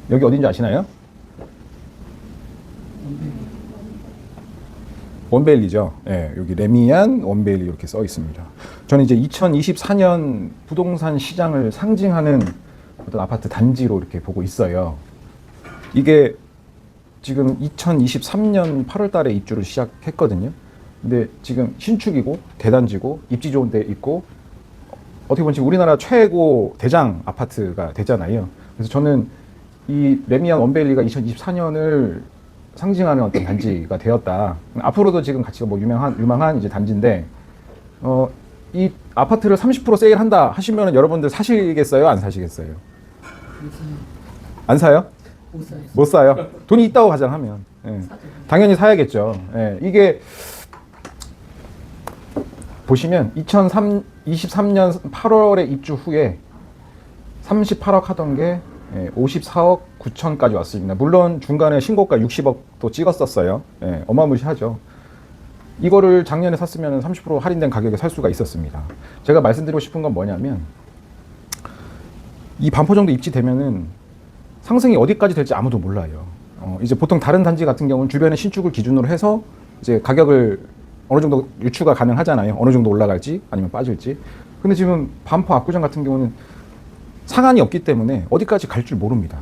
여기 어딘지 아시나요? 원베일리죠. 예, 여기 레미안 원베일리 이렇게 써 있습니다. 저는 이제 2024년 부동산 시장을 상징하는 어떤 아파트 단지로 이렇게 보고 있어요. 이게 지금 2023년 8월 달에 입주를 시작했거든요. 근데 지금 신축이고 대단지고 입지 좋은 데 있고 어떻게 보면 지금 우리나라 최고 대장 아파트가 되잖아요. 그래서 저는 이 레미안 원베일리가 2024년을 상징하는 어떤 단지가 되었다. 앞으로도 지금 가치가 뭐 유망한 이제 단지인데, 이 아파트를 30% 세일한다 하시면 여러분들 사시겠어요? 안 사시겠어요? 안 사요? 못 사요. 돈이 있다고 가정하면. 예. 당연히 사야겠죠. 예. 이게 보시면 2023년 8월에 입주 후에 38억 하던 게 54억 9천까지 왔습니다. 물론 중간에 신고가 60억도 찍었었어요. 예, 어마무시하죠. 이거를 작년에 샀으면 30% 할인된 가격에 살 수가 있었습니다. 제가 말씀드리고 싶은 건 뭐냐면 이 반포 정도 입지되면은 상승이 어디까지 될지 아무도 몰라요. 이제 보통 다른 단지 같은 경우는 주변에 신축을 기준으로 해서 이제 가격을 어느 정도 유추가 가능하잖아요. 어느 정도 올라갈지 아니면 빠질지. 근데 지금 반포 압구정 같은 경우는 상한이 없기 때문에 어디까지 갈 줄 모릅니다.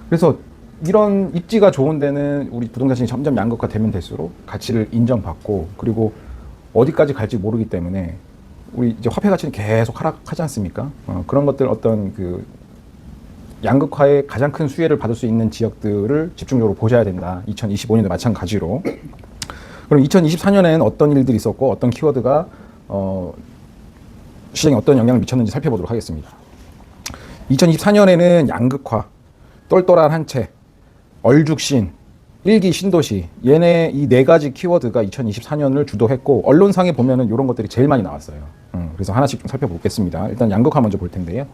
그래서 이런 입지가 좋은 데는 우리 부동산 시장이 점점 양극화되면 될수록 가치를 인정받고 그리고 어디까지 갈지 모르기 때문에 우리 이제 화폐 가치는 계속 하락하지 않습니까? 그런 것들 어떤 그 양극화의 가장 큰 수혜를 받을 수 있는 지역들을 집중적으로 보셔야 된다. 2025년도 마찬가지로. 그럼 2024년에는 어떤 일들이 있었고 어떤 키워드가 시장에 어떤 영향을 미쳤는지 살펴보도록 하겠습니다. 2024년에는 양극화, 똘똘한 한 채, 얼죽신, 일기 신도시 얘네 이 네 가지 키워드가 2024년을 주도했고 언론상에 보면은 이런 것들이 제일 많이 나왔어요. 그래서 하나씩 좀 살펴보겠습니다. 일단 양극화 먼저 볼 텐데요.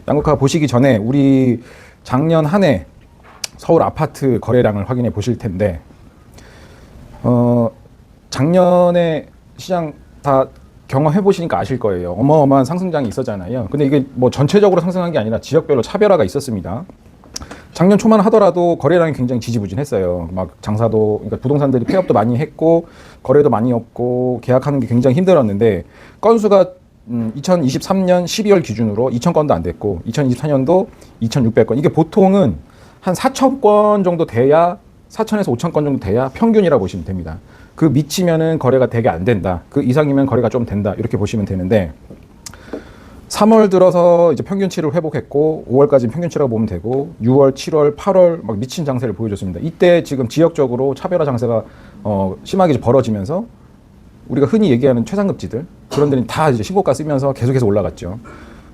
양극화 보시기 전에 우리 작년 한 해 서울 아파트 거래량을 확인해 보실 텐데 작년에 시장 다 경험해 보시니까 아실 거예요. 어마어마한 상승장이 있었잖아요. 근데 이게 뭐 전체적으로 상승한 게 아니라 지역별로 차별화가 있었습니다. 작년 초만 하더라도 거래량이 굉장히 지지부진했어요. 막 장사도, 그러니까 부동산들이 폐업도 많이 했고 거래도 많이 없고 계약하는 게 굉장히 힘들었는데 건수가 2023년 12월 기준으로 2,000건도 안 됐고 2024년도 2,600건. 이게 보통은 한 4,000건 정도 돼야 4,000에서 5,000건 정도 돼야 평균이라고 보시면 됩니다. 그 미치면은 거래가 되게 안 된다. 그 이상이면 거래가 좀 된다. 이렇게 보시면 되는데 3월 들어서 이제 평균치를 회복했고 5월까지 평균치라고 보면 되고 6월, 7월, 8월 막 미친 장세를 보여줬습니다. 이때 지금 지역적으로 차별화 장세가 심하게 벌어지면서 우리가 흔히 얘기하는 최상급지들 그런 데는 다 이제 신고가 쓰면서 계속해서 올라갔죠.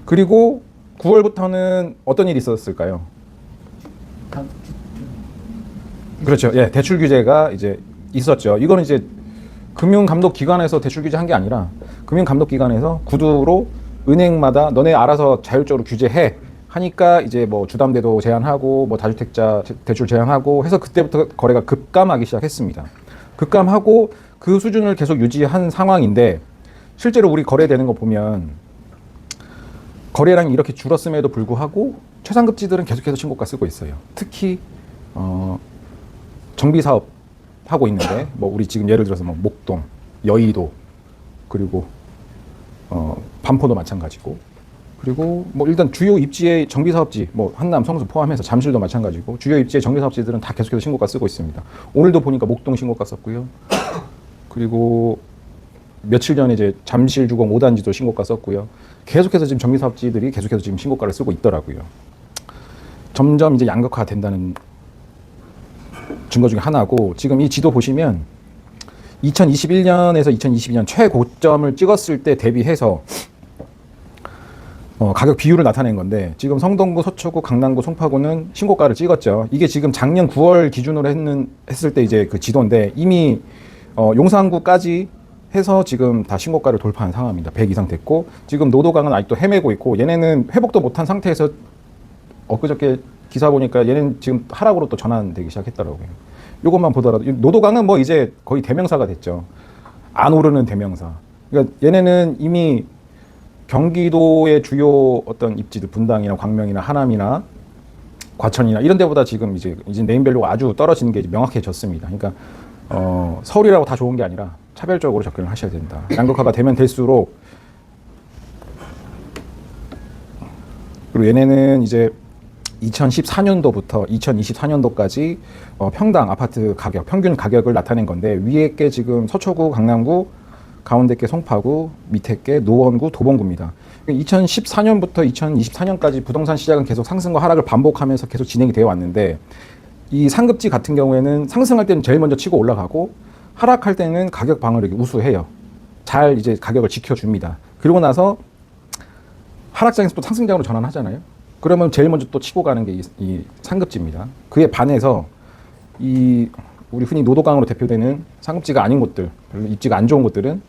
그리고 9월부터는 어떤 일이 있었을까요? 그렇죠. 예, 대출 규제가 이제 있었죠. 이거는 이제 금융감독기관에서 대출 규제한 게 아니라 금융감독기관에서 구두로 은행마다 너네 알아서 자율적으로 규제해 하니까 이제 뭐 주담대도 제한하고 뭐 다주택자 대출 제한하고 해서 그때부터 거래가 급감하기 시작했습니다. 급감하고 그 수준을 계속 유지한 상황인데 실제로 우리 거래되는 거 보면 거래량이 이렇게 줄었음에도 불구하고 최상급지들은 계속해서 신고가 쓰고 있어요. 특히 정비사업 하고 있는데 뭐 우리 지금 예를 들어서 뭐 목동, 여의도 그리고 반포도 마찬가지고 그리고 뭐 일단 주요 입지의 정비사업지 뭐 한남, 성수 포함해서 잠실도 마찬가지고 주요 입지의 정비사업지들은 다 계속해서 신고가 쓰고 있습니다. 오늘도 보니까 목동 신고가 썼고요. 그리고 며칠 전에 이제 잠실 주공 5단지도 신고가 썼고요. 계속해서 지금 정비사업지들이 계속해서 지금 신고가를 쓰고 있더라고요. 점점 이제 양극화 된다는 증거 중에 하나고 지금 이 지도 보시면 2021년에서 2022년 최고점을 찍었을 때 대비해서 가격 비율을 나타낸 건데 지금 성동구, 서초구, 강남구, 송파구는 신고가를 찍었죠. 이게 지금 작년 9월 기준으로 했을 때 이제 그 지도인데 이미 용산구까지 해서 지금 다 신고가를 돌파한 상황입니다. 100 이상 됐고 지금 노도강은 아직도 헤매고 있고 얘네는 회복도 못한 상태에서 엊그저께 기사 보니까 얘는 지금 하락으로 또 전환되기 시작했더라고요. 이것만 보더라도 노도강은 뭐 이제 거의 대명사가 됐죠. 안 오르는 대명사. 그러니까 얘네는 이미 경기도의 주요 어떤 입지들 분당이나 광명이나 하남이나 과천이나 이런 데보다 지금 이제 네임밸류가 아주 떨어지는 게 이제 명확해졌습니다. 그러니까 서울이라고 다 좋은 게 아니라 차별적으로 접근을 하셔야 된다. 양극화가 되면 될수록, 그리고 얘네는 이제 2014년도부터 2024년도까지 평당 아파트 가격, 평균 가격을 나타낸 건데, 위에 게 지금 서초구, 강남구, 가운데 게 송파구, 밑에 게 노원구, 도봉구입니다. 2014년부터 2024년까지 부동산 시장은 계속 상승과 하락을 반복하면서 계속 진행이 되어 왔는데, 이 상급지 같은 경우에는 상승할 때는 제일 먼저 치고 올라가고, 하락할 때는 가격 방어력이 우수해요. 잘 이제 가격을 지켜줍니다. 그리고 나서 하락장에서 또 상승장으로 전환하잖아요. 그러면 제일 먼저 또 치고 가는 게 이 상급지입니다. 그에 반해서 이 우리 흔히 노도강으로 대표되는 상급지가 아닌 곳들, 별로 입지가 안 좋은 곳들은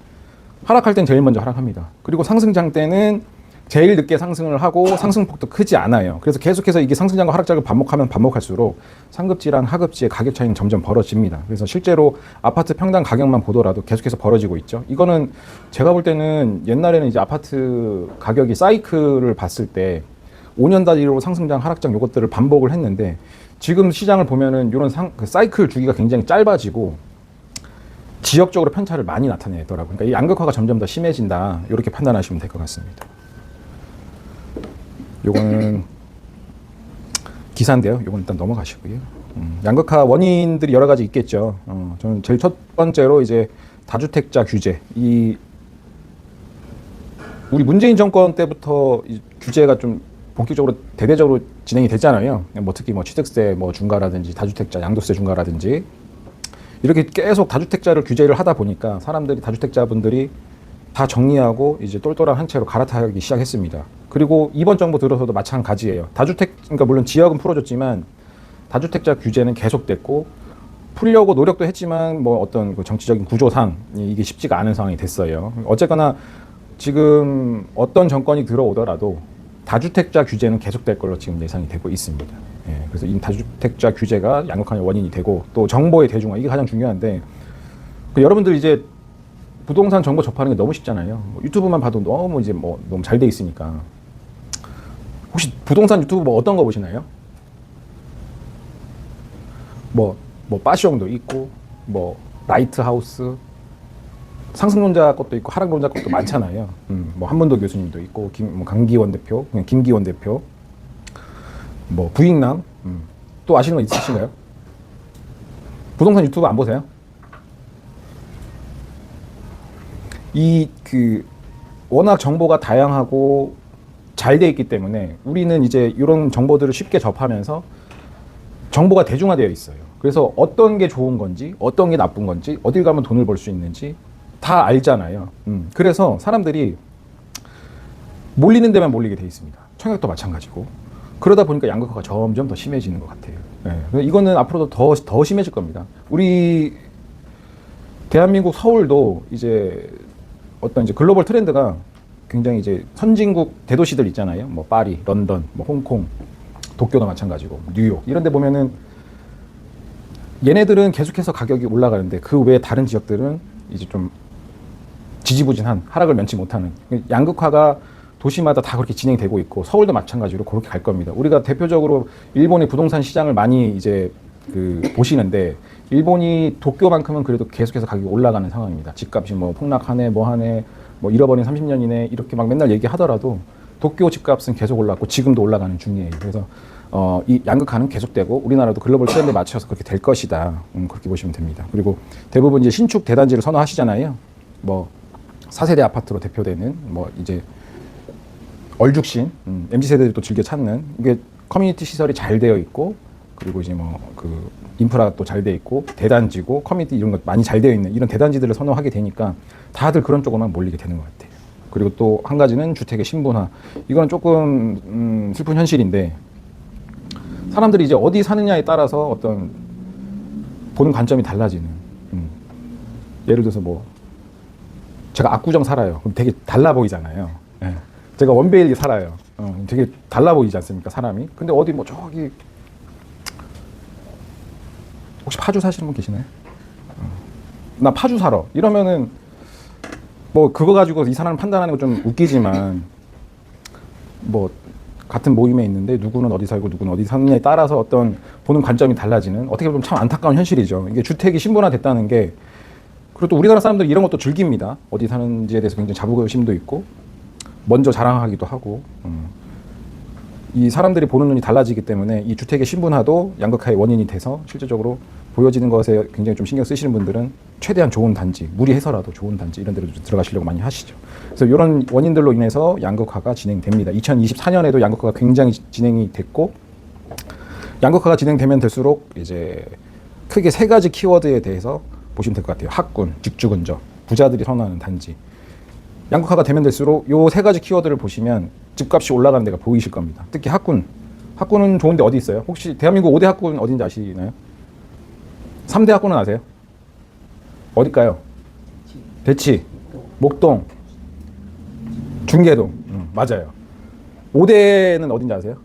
하락할 땐 제일 먼저 하락합니다. 그리고 상승장 때는 제일 늦게 상승을 하고 상승폭도 크지 않아요. 그래서 계속해서 이게 상승장과 하락장을 반복하면 반복할수록 상급지랑 하급지의 가격 차이는 점점 벌어집니다. 그래서 실제로 아파트 평당 가격만 보더라도 계속해서 벌어지고 있죠. 이거는 제가 볼 때는 옛날에는 이제 아파트 가격이 사이클을 봤을 때 5년 단위로 상승장, 하락장 요것들을 반복을 했는데, 지금 시장을 보면은 이런 그 사이클 주기가 굉장히 짧아지고 지역적으로 편차를 많이 나타내더라고요. 그러니까 이 양극화가 점점 더 심해진다, 이렇게 판단하시면 될 것 같습니다. 요거는 기사인데요. 요건 일단 넘어가시고요. 양극화 원인들이 여러 가지 있겠죠. 저는 제일 첫 번째로 이제 다주택자 규제. 우리 문재인 정권 때부터 이 규제가 좀 본격적으로 대대적으로 진행이 됐잖아요. 뭐 특히 뭐 취득세 뭐 중과라든지 다주택자 양도세 중과라든지 이렇게 계속 다주택자를 규제를 하다 보니까 사람들이, 다주택자분들이 다 정리하고 이제 똘똘한 한 채로 갈아타기 시작했습니다. 그리고 이번 정부 들어서도 마찬가지예요. 그러니까 물론 지역은 풀어줬지만 다주택자 규제는 계속됐고, 풀려고 노력도 했지만 뭐 어떤 그 정치적인 구조상 이게 쉽지가 않은 상황이 됐어요. 어쨌거나 지금 어떤 정권이 들어오더라도 다주택자 규제는 계속될 걸로 지금 예상이 되고 있습니다. 예, 그래서 이 다주택자 규제가 양극화의 원인이 되고, 또 정보의 대중화, 이게 가장 중요한데, 여러분들 이제 부동산 정보 접하는 게 너무 쉽잖아요. 뭐 유튜브만 봐도 너무 이제 뭐 너무 잘 돼 있으니까. 혹시 부동산 유튜브 뭐 어떤 거 보시나요? 뭐 빠시용도 있고, 뭐 라이트하우스, 상승론자 것도 있고 하락론자 것도 많잖아요. 뭐 한문도 교수님도 있고, 뭐 강기원 대표, 김기원 대표, 뭐 부익남, 또 아시는 거 있으신가요? 부동산 유튜브 안 보세요? 워낙 정보가 다양하고 잘 돼 있기 때문에 우리는 이제 이런 정보들을 쉽게 접하면서 정보가 대중화되어 있어요. 그래서 어떤 게 좋은 건지, 어떤 게 나쁜 건지, 어딜 가면 돈을 벌 수 있는지 다 알잖아요. 그래서 사람들이 몰리는 데만 몰리게 돼 있습니다. 청약도 마찬가지고. 그러다 보니까 양극화가 점점 더 심해지는 것 같아요. 네. 이거는 앞으로도 더 심해질 겁니다. 우리 대한민국 서울도 이제 어떤 이제 글로벌 트렌드가 굉장히 이제 선진국 대도시들 있잖아요. 뭐 파리, 런던, 뭐 홍콩, 도쿄도 마찬가지고, 뉴욕 이런 데 보면은 얘네들은 계속해서 가격이 올라가는데 그 외에 다른 지역들은 이제 좀 지지부진한 하락을 면치 못하는, 양극화가 도시마다 다 그렇게 진행이 되고 있고, 서울도 마찬가지로 그렇게 갈 겁니다. 우리가 대표적으로 일본의 부동산 시장을 많이 이제 보시는데, 일본이 도쿄만큼은 그래도 계속해서 가격이 올라가는 상황입니다. 집값이 뭐 폭락하네, 뭐 하네, 뭐 잃어버린 30년이네 이렇게 막 맨날 얘기하더라도 도쿄 집값은 계속 올랐고 지금도 올라가는 중이에요. 그래서 이 양극화는 계속되고 우리나라도 글로벌 트렌드에 맞춰서 그렇게 될 것이다. 그렇게 보시면 됩니다. 그리고 대부분 이제 신축 대단지를 선호하시잖아요. 뭐 4세대 아파트로 대표되는 뭐 이제 얼죽신, MZ세대들도 즐겨 찾는, 이게 커뮤니티 시설이 잘 되어 있고, 그리고 이제 뭐 인프라가 또 잘 되어 있고, 대단지고 커뮤니티 이런 것 많이 잘 되어 있는 이런 대단지들을 선호하게 되니까 다들 그런 쪽으로만 몰리게 되는 것 같아요. 그리고 또 한 가지는 주택의 신분화. 이거는 조금 슬픈 현실인데, 사람들이 이제 어디 사느냐에 따라서 어떤 보는 관점이 달라지는. 예를 들어서 뭐 제가 압구정 살아요. 그럼 되게 달라 보이잖아요. 예. 제가 원베일리 살아요. 되게 달라 보이지 않습니까, 사람이? 근데 어디 뭐 저기 혹시 파주 사시는 분 계시나요? 나 파주 살아. 이러면은 뭐 그거 가지고 이 사람을 판단하는 거 좀 웃기지만, 뭐 같은 모임에 있는데 누구는 어디 살고 누구는 어디 사느냐에 따라서 어떤 보는 관점이 달라지는 어떻게 보면 참 안타까운 현실이죠. 이게 주택이 신분화됐다는 게 그리고 또 우리나라 사람들이 이런 것도 즐깁니다. 어디 사는지에 대해서 굉장히 자부심도 있고 먼저 자랑하기도 하고 이 사람들이 보는 눈이 달라지기 때문에 이 주택의 신분화도 양극화의 원인이 돼서 실질적으로 보여지는 것에 굉장히 좀 신경 쓰시는 분들은 최대한 좋은 단지, 무리해서라도 좋은 단지 이런 데로 들어가시려고 많이 하시죠. 그래서 이런 원인들로 인해서 양극화가 진행됩니다. 2024년에도 양극화가 굉장히 진행이 됐고 양극화가 진행되면 될수록 이제 크게 세 가지 키워드에 대해서 보시면 될 것 같아요. 학군, 직주근접, 부자들이 선호하는 단지. 양극화가 되면 될수록 요 세 가지 키워드를 보시면 집값이 올라가는 데가 보이실 겁니다. 특히 학군. 학군은 좋은데 어디 있어요? 혹시 대한민국 5대 학군 어딘지 아시나요? 3대 학군은 아세요? 어딜까요? 대치, 목동, 중계동. 맞아요. 5대는 어딘지 아세요?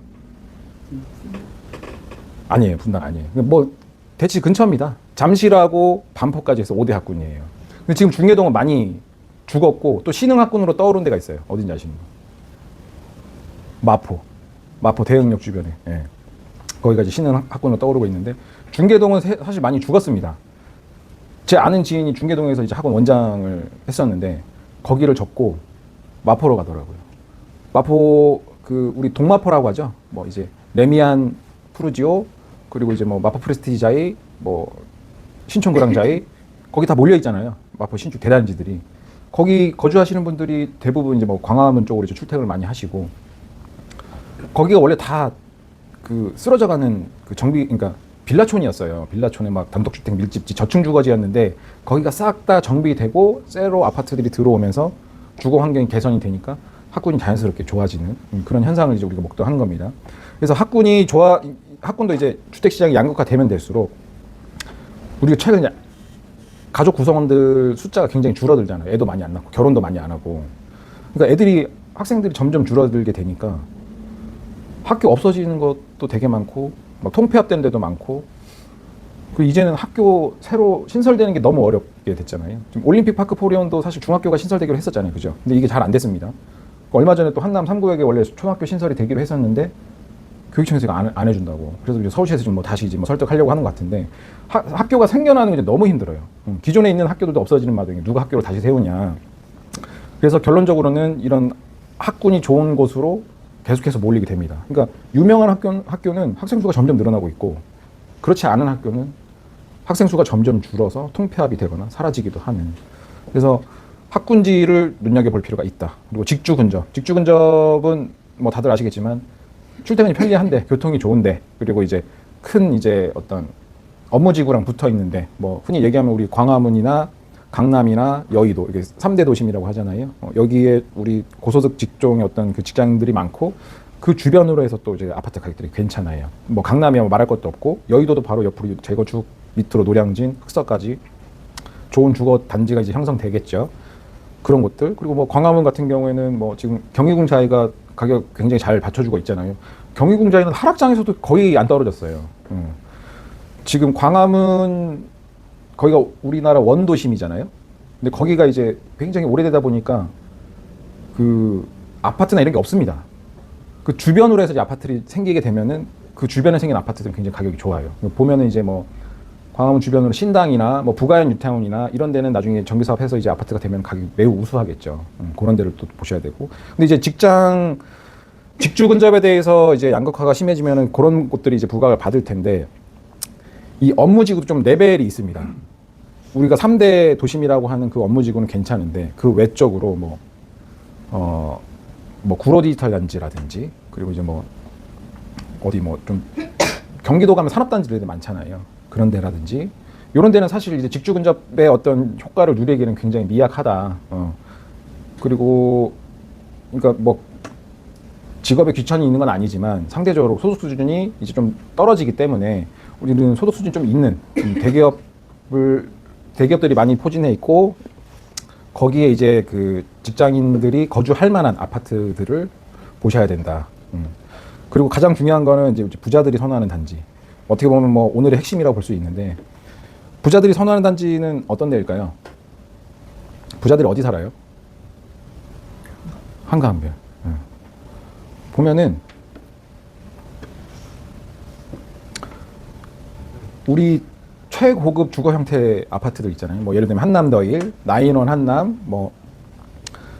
아니에요. 분당 아니에요. 뭐 대치 근처입니다. 잠실하고 반포까지 해서 5대 학군이에요. 근데 지금 중계동은 많이 죽었고 또 신흥학군으로 떠오른 데가 있어요. 어딘지 아시는 분? 마포 대흥역 주변에. 예. 거기가 이제 신흥학군으로 떠오르고 있는데 중계동은 사실 많이 죽었습니다. 제 아는 지인이 중계동에서 이제 학원 원장을 했었는데 거기를 접고 마포로 가더라고요. 마포 우리 동마포라고 하죠. 뭐 이제 레미안 푸르지오 그리고 이제 뭐 마포 프레스티지자이 뭐 신촌그랑자이 거기 다 몰려 있잖아요. 마포 신축 대단지들이. 거기 거주하시는 분들이 대부분 이제 뭐 광화문 쪽으로 이제 출퇴근을 많이 하시고 거기가 원래 다 쓰러져가는 그러니까 빌라촌이었어요. 빌라촌에 막 단독주택 밀집지 저층주거지였는데 거기가 싹 다 정비되고 새로 아파트들이 들어오면서 주거 환경이 개선이 되니까 학군이 자연스럽게 좋아지는 그런 현상을 이제 우리가 목도하는 겁니다. 그래서 학군도 이제 주택시장이 양극화되면 될수록 우리가 최근에 가족 구성원들 숫자가 굉장히 줄어들잖아요. 애도 많이 안 낳고 결혼도 많이 안 하고. 그러니까 학생들이 점점 줄어들게 되니까 학교 없어지는 것도 되게 많고 막 통폐합되는 데도 많고 그리고 이제는 학교 새로 신설되는 게 너무 어렵게 됐잖아요. 지금 올림픽 파크 포리온도 사실 중학교가 신설되기로 했었잖아요. 그죠? 근데 이게 잘 안 됐습니다. 얼마 전에 또 한남 3구역에 원래 초등학교 신설이 되기로 했었는데 교육청에서 안 해준다고. 그래서 이제 서울시에서 좀 다시 이제 설득하려고 하는 것 같은데 학교가 생겨나는 게 너무 힘들어요. 기존에 있는 학교들도 없어지는 마당에 누가 학교를 다시 세우냐. 그래서 결론적으로는 이런 학군이 좋은 곳으로 계속해서 몰리게 됩니다. 그러니까 유명한 학교는 학생 수가 점점 늘어나고 있고 그렇지 않은 학교는 학생 수가 점점 줄어서 통폐합이 되거나 사라지기도 하는. 그래서 학군지를 눈여겨볼 필요가 있다. 그리고 직주근접은 뭐 다들 아시겠지만 출퇴근이 편리한데 교통이 좋은데 그리고 이제 큰 이제 어떤 업무지구랑 붙어 있는데 뭐 흔히 얘기하면 우리 광화문이나 강남이나 여의도 이게 3대 도심이라고 하잖아요. 여기에 우리 고소득 직종의 어떤 그 직장들이 많고 그 주변으로 해서 또 이제 아파트 가격들이 괜찮아요. 뭐 강남이야 뭐 말할 것도 없고 여의도도 바로 옆으로 제거축 밑으로 노량진 흑서까지 좋은 주거 단지가 이제 형성되겠죠. 그런 곳들. 그리고 뭐 광화문 같은 경우에는 뭐 지금 경희궁자이가 가격 굉장히 잘 받쳐주고 있잖아요. 경희궁자이는 하락장에서도 거의 안 떨어졌어요. 지금 광화문 거기가 우리나라 원도심이잖아요. 근데 거기가 이제 굉장히 오래되다 보니까 그 아파트나 이런 게 없습니다. 그 주변으로 해서 이제 아파트들이 생기게 되면은 그 주변에 생긴 아파트들은 굉장히 가격이 좋아요. 보면은 이제 뭐 광화문 주변으로 신당이나 뭐 부가현 뉴타운이나 이런 데는 나중에 정비사업해서 이제 아파트가 되면 가격이 매우 우수하겠죠. 그런 데를 또 보셔야 되고. 근데 이제 직주 근접에 대해서 이제 양극화가 심해지면은 그런 곳들이 이제 부각을 받을 텐데 이 업무지구도 좀 레벨이 있습니다. 우리가 3대 도심이라고 하는 그 업무지구는 괜찮은데 그 외적으로 뭐 구로 디지털 단지라든지 그리고 이제 뭐 어디 뭐 좀 경기도 가면 산업단지들이 많잖아요. 그런 데라든지 이런 데는 사실 이제 직주 근접의 어떤 효과를 누리기는 굉장히 미약하다. 그리고 그러니까 뭐 직업에 귀천이 있는 건 아니지만 상대적으로 소득 수준이 이제 좀 떨어지기 때문에 우리는 소득 수준이 좀 있는 대기업들이 많이 포진해 있고 거기에 이제 그 직장인들이 거주할 만한 아파트들을 보셔야 된다. 그리고 가장 중요한 거는 이제 부자들이 선호하는 단지. 어떻게 보면 뭐 오늘의 핵심이라고 볼 수 있는데 부자들이 선호하는 단지는 어떤 데일까요? 부자들이 어디 살아요? 한가한별. 보면은 우리 최고급 주거 형태 아파트들 있잖아요. 뭐 예를 들면 한남더일, 나인원 한남, 뭐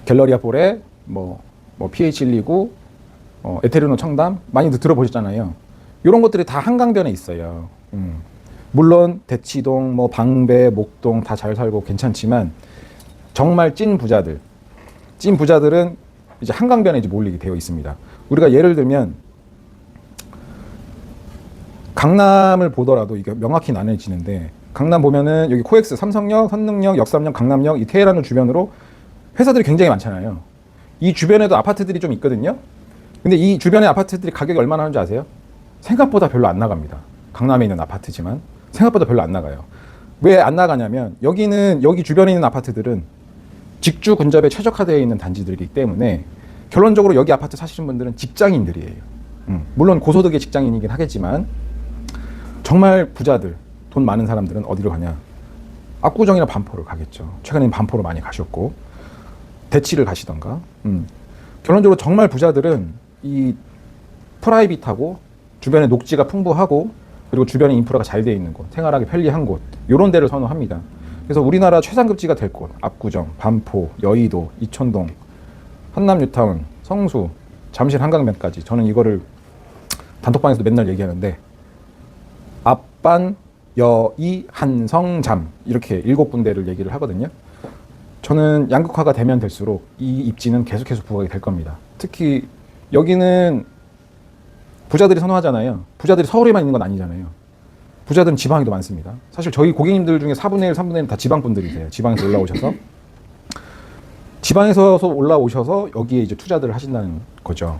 갤러리아 포레, 뭐 PH129, 에테르노 청담 많이들 들어보셨잖아요. 이런 것들이 다 한강변에 있어요. 물론 대치동, 뭐 방배, 목동 다 잘 살고 괜찮지만 정말 찐 부자들은 이제 한강변에 이제 몰리게 되어 있습니다. 우리가 예를 들면 강남을 보더라도 이게 명확히 나눠지는데, 강남 보면은 여기 코엑스, 삼성역, 선능역, 역삼역, 강남역, 이 테헤란을 주변으로 회사들이 굉장히 많잖아요. 이 주변에도 아파트들이 좀 있거든요. 근데 이 주변의 아파트들이 가격이 얼마나 하는지 아세요? 생각보다 별로 안 나갑니다. 강남에 있는 아파트지만 생각보다 별로 안 나가요. 왜 안 나가냐면 여기 주변에 있는 아파트들은 직주 근접에 최적화되어 있는 단지들이기 때문에 결론적으로 여기 아파트 사시는 분들은 직장인들이에요. 물론 고소득의 직장인이긴 하겠지만 정말 부자들, 돈 많은 사람들은 어디로 가냐? 압구정이나 반포를 가겠죠. 최근에는 반포로 많이 가셨고 대치를 가시던가. 결론적으로 정말 부자들은 이 프라이빗하고 주변에 녹지가 풍부하고 그리고 주변에 인프라가 잘 되어 있는 곳, 생활하기 편리한 곳, 이런 데를 선호합니다. 그래서 우리나라 최상급지가 될 곳, 압구정, 반포, 여의도, 이촌동, 한남 뉴타운, 성수, 잠실 한강변까지, 저는 이거를 단톡방에서도 맨날 얘기하는데 압반, 여의, 한성, 잠 이렇게 7군데를 얘기를 하거든요. 저는 양극화가 되면 될수록 이 입지는 계속해서 부각이 될 겁니다. 특히 여기는 부자들이 선호하잖아요. 부자들이 서울에만 있는 건 아니잖아요. 부자들은 지방에도 많습니다. 사실 저희 고객님들 중에 4분의 1, 3분의 1은 다 지방분들이세요. 지방에서 올라오셔서 여기에 이제 투자들을 하신다는 거죠.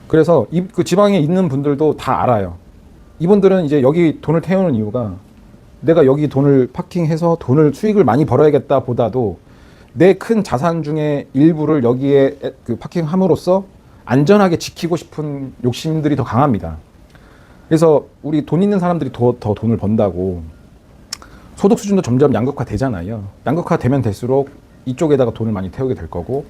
그래서 그 지방에 있는 분들도 다 알아요. 이분들은 이제 여기 돈을 태우는 이유가 내가 여기 돈을 파킹해서 수익을 많이 벌어야겠다 보다도 내 큰 자산 중에 일부를 여기에 그 파킹함으로써 안전하게 지키고 싶은 욕심들이 더 강합니다. 그래서 우리 돈 있는 사람들이 더 돈을 번다고 소득 수준도 점점 양극화 되잖아요. 양극화 되면 될수록 이쪽에다가 돈을 많이 태우게 될 거고,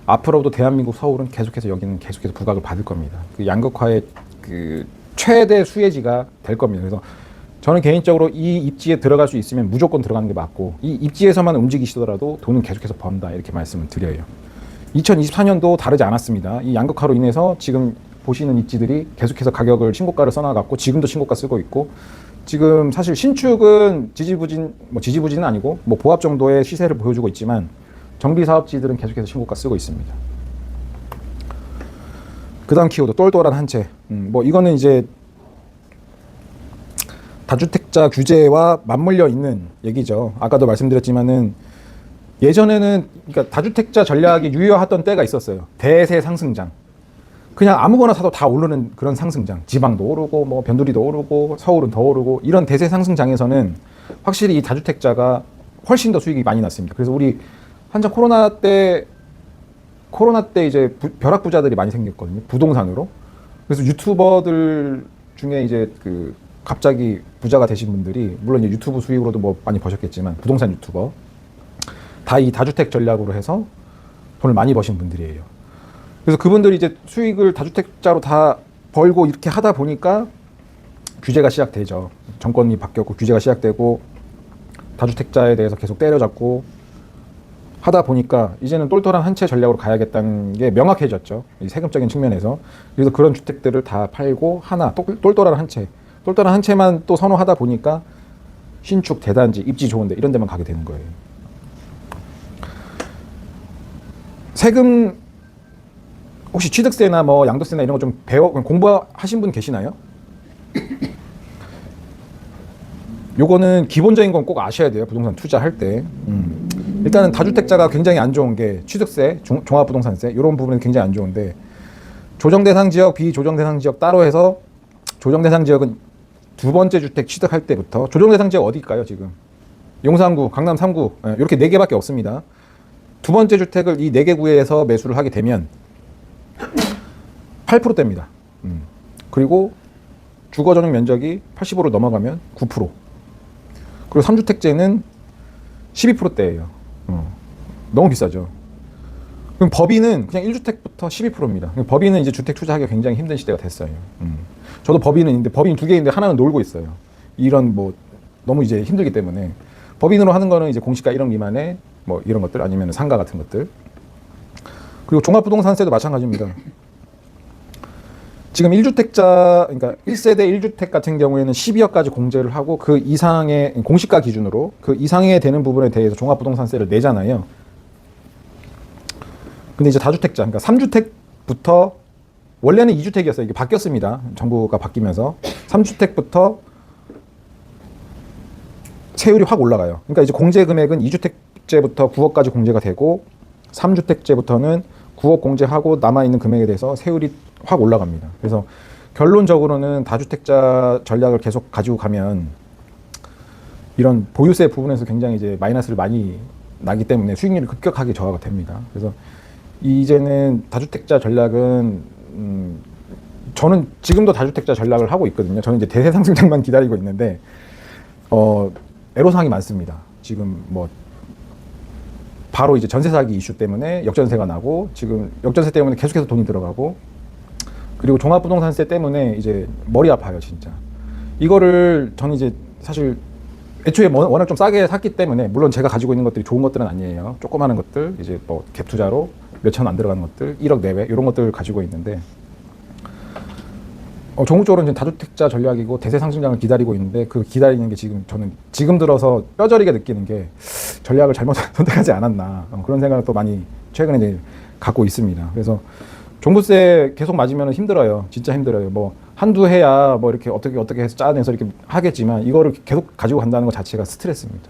앞으로도 대한민국 서울은 계속해서 여기는 계속해서 부각을 받을 겁니다. 그 양극화의 그 최대 수혜지가 될 겁니다. 그래서 저는 개인적으로 이 입지에 들어갈 수 있으면 무조건 들어가는 게 맞고, 이 입지에서만 움직이시더라도 돈은 계속해서 번다, 이렇게 말씀을 드려요. 2024년도 다르지 않았습니다. 이 양극화로 인해서 지금 보시는 입지들이 계속해서 가격을 신고가를 써나갔고, 지금도 신고가 쓰고 있고, 지금 사실 신축은 지지부진은 아니고 뭐 보합 정도의 시세를 보여주고 있지만 정비 사업지들은 계속해서 신고가 쓰고 있습니다. 그다음 키워드 똘똘한 한 채. 뭐 이거는 이제 다주택자 규제와 맞물려 있는 얘기죠. 아까도 말씀드렸지만은 예전에는 그러니까 다주택자 전략이 유효하던 때가 있었어요. 대세 상승장. 그냥 아무거나 사도 다 오르는 그런 상승장. 지방도 오르고 뭐 변두리도 오르고 서울은 더 오르고, 이런 대세 상승장에서는 확실히 이 다주택자가 훨씬 더 수익이 많이 났습니다. 그래서 우리 한창 코로나 때 이제 벼락 부자들이 많이 생겼거든요. 부동산으로. 그래서 유튜버들 중에 이제 그 갑자기 부자가 되신 분들이, 물론 이제 유튜브 수익으로도 뭐 많이 버셨겠지만 부동산 유튜버 다 이 다주택 전략으로 해서 돈을 많이 버신 분들이에요. 그래서 그분들이 이제 수익을 다주택자로 다 벌고 이렇게 하다 보니까 규제가 시작되죠. 정권이 바뀌었고 규제가 시작되고 다주택자에 대해서 계속 때려잡고 하다 보니까 이제는 똘똘한 한 채 전략으로 가야겠다는 게 명확해졌죠. 이 세금적인 측면에서. 그래서 그런 주택들을 다 팔고 하나 똘똘한 한 채만 또 선호하다 보니까 신축, 대단지, 입지 좋은데 이런 데만 가게 되는 거예요. 세금 혹시 취득세나 뭐 양도세나 이런 거 좀 공부하신 분 계시나요? 요거는 기본적인 건 꼭 아셔야 돼요. 부동산 투자할 때. 일단은 다주택자가 굉장히 안 좋은 게 취득세, 종합부동산세 이런 부분은 굉장히 안 좋은데, 조정대상 지역, 비조정대상 지역 따로 해서, 조정대상 지역은 두 번째 주택 취득할 때부터, 조정대상 지역 어디일까요 지금? 용산구, 강남 3구 이렇게 4개밖에 없습니다. 두 번째 주택을 이 4개 구에서 매수를 하게 되면 8%대입니다. 그리고 주거 전용 면적이 80으로 넘어가면 9%. 그리고 3주택제는 12%대예요. 너무 비싸죠. 그럼 법인은 그냥 1주택부터 12%입니다. 법인은 이제 주택 투자하기가 굉장히 힘든 시대가 됐어요. 저도 법인은 있는데, 법인 2개인데 하나는 놀고 있어요. 이런 뭐 너무 이제 힘들기 때문에 법인으로 하는 거는 이제 공시가 1억 미만의 뭐 이런 것들 아니면 상가 같은 것들. 그리고 종합부동산세도 마찬가지입니다. 지금 1주택자, 그러니까 1세대 1주택 같은 경우에는 12억까지 공제를 하고 그 이상의 공시가 기준으로 그 이상에 되는 부분에 대해서 종합부동산세를 내잖아요. 근데 이제 다주택자, 그러니까 3주택부터 원래는 2주택이었어요. 이게 바뀌었습니다. 정부가 바뀌면서 3주택부터 세율이 확 올라가요. 그러니까 이제 공제 금액은 2주택제부터 9억까지 공제가 되고 3주택제부터는 9억 공제하고 남아있는 금액에 대해서 세율이 확 올라갑니다. 그래서 결론적으로는 다주택자 전략을 계속 가지고 가면 이런 보유세 부분에서 굉장히 이제 마이너스를 많이 나기 때문에 수익률이 급격하게 저하가 됩니다. 그래서 이제는 다주택자 전략은 저는 지금도 다주택자 전략을 하고 있거든요. 저는 이제 대세 상승장만 기다리고 있는데 애로사항이 많습니다. 지금 뭐 바로 이제 전세 사기 이슈 때문에 역전세가 나고 지금 역전세 때문에 계속해서 돈이 들어가고 그리고 종합부동산세 때문에 이제 머리 아파요 진짜. 이거를 저는 이제 사실 애초에 워낙 좀 싸게 샀기 때문에 물론 제가 가지고 있는 것들이 좋은 것들은 아니에요. 조그마한 것들 이제 뭐 갭 투자로 몇천 안 들어가는 것들 1억 내외 이런 것들을 가지고 있는데 전국적으로는 지금 다주택자 전략이고 대세 상승장을 기다리고 있는데 그 기다리는 게 지금 저는 지금 들어서 뼈저리게 느끼는 게 전략을 잘못 선택하지 않았나 그런 생각을 또 많이 최근에 이제 갖고 있습니다. 그래서 종부세 계속 맞으면 힘들어요. 진짜 힘들어요. 뭐 한두 해야 뭐 이렇게 어떻게 해서 짜내서 이렇게 하겠지만 이거를 계속 가지고 간다는 것 자체가 스트레스입니다.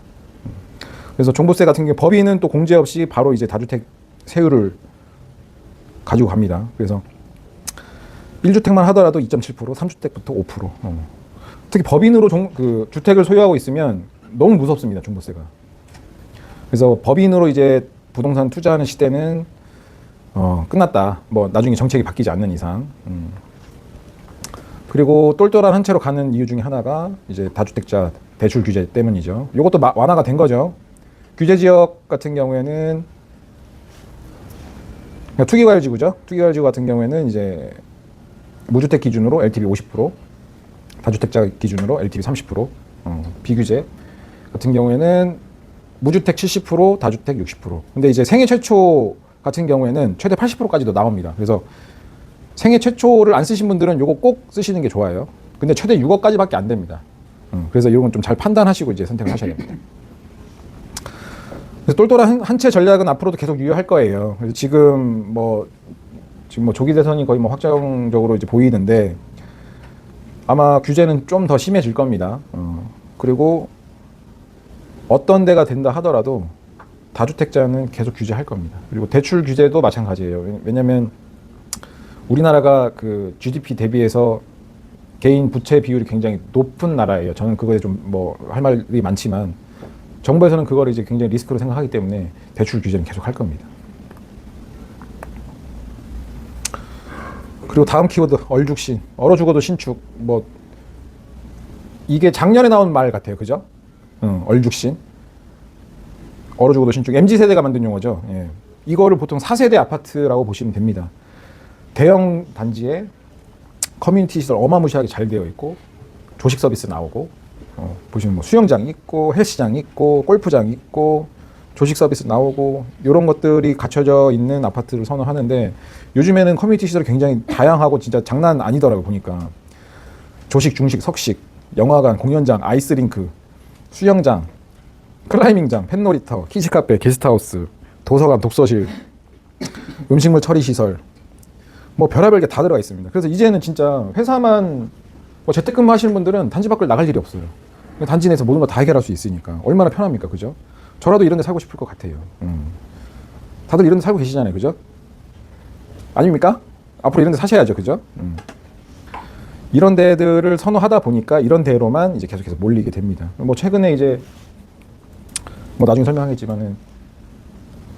그래서 종부세 같은 경우 법인은 또 공제 없이 바로 이제 다주택 세율을 가지고 갑니다. 그래서 1주택만 하더라도 2.7%, 3주택부터 5%. 특히 법인으로 주택을 소유하고 있으면 너무 무섭습니다, 종부세가. 그래서 법인으로 이제 부동산 투자하는 시대는 끝났다. 뭐 나중에 정책이 바뀌지 않는 이상. 그리고 똘똘한 한 채로 가는 이유 중에 하나가 이제 다주택자 대출 규제 때문이죠. 이것도 완화가 된 거죠. 규제 지역 같은 경우에는 투기과열지구죠. 투기과열지구 같은 경우에는 이제 무주택 기준으로 LTV 50%, 다주택자 기준으로 LTV 30%, 비규제 같은 경우에는 무주택 70%, 다주택 60%. 근데 이제 생애 최초 같은 경우에는 최대 80%까지도 나옵니다. 그래서 생애 최초를 안 쓰신 분들은 요거 꼭 쓰시는 게 좋아요. 근데 최대 6억까지밖에 안 됩니다. 그래서 이런 건 좀 잘 판단하시고 이제 선택을 하셔야 됩니다. 그래서 똘똘한 한 채 전략은 앞으로도 계속 유효할 거예요. 그래서 지금 뭐 조기 대선이 거의 뭐 확정적으로 이제 보이는데 아마 규제는 좀 더 심해질 겁니다. 그리고 어떤 데가 된다 하더라도 다주택자는 계속 규제할 겁니다. 그리고 대출 규제도 마찬가지예요. 왜냐하면 우리나라가 그 GDP 대비해서 개인 부채 비율이 굉장히 높은 나라예요. 저는 그거에 좀 뭐 할 말이 많지만 정부에서는 그걸 이제 굉장히 리스크로 생각하기 때문에 대출 규제는 계속 할 겁니다. 그리고 다음 키워드 얼죽신, 얼어 죽어도 신축. 뭐 이게 작년에 나온 말 같아요, 그죠? 얼죽신, 얼어 죽어도 신축. MZ 세대가 만든 용어죠. 예. 이거를 보통 4세대 아파트라고 보시면 됩니다. 대형 단지에 커뮤니티 시설 어마무시하게 잘 되어 있고 조식 서비스 나오고 보시면 뭐 수영장 있고 헬스장 있고 골프장 있고 조식 서비스 나오고 이런 것들이 갖춰져 있는 아파트를 선호하는데 요즘에는 커뮤니티 시설이 굉장히 다양하고 진짜 장난 아니더라고요. 보니까 조식, 중식, 석식, 영화관, 공연장, 아이스링크, 수영장, 클라이밍장, 펫놀이터, 키즈카페, 게스트하우스, 도서관, 독서실, 음식물 처리 시설 뭐 별의별 게 다 들어가 있습니다. 그래서 이제는 진짜 회사만 뭐 재택근무 하시는 분들은 단지 밖을 나갈 일이 없어요. 단지 내에서 모든 거 다 해결할 수 있으니까 얼마나 편합니까, 그죠? 저라도 이런 데 살고 싶을 것 같아요. 다들 이런 데 살고 계시잖아요, 그죠? 아닙니까? 앞으로 이런 데 사셔야죠, 그죠? 이런 데들을 선호하다 보니까 이런 데로만 이제 계속해서 몰리게 됩니다. 뭐 최근에 이제 뭐 나중에 설명하겠지만은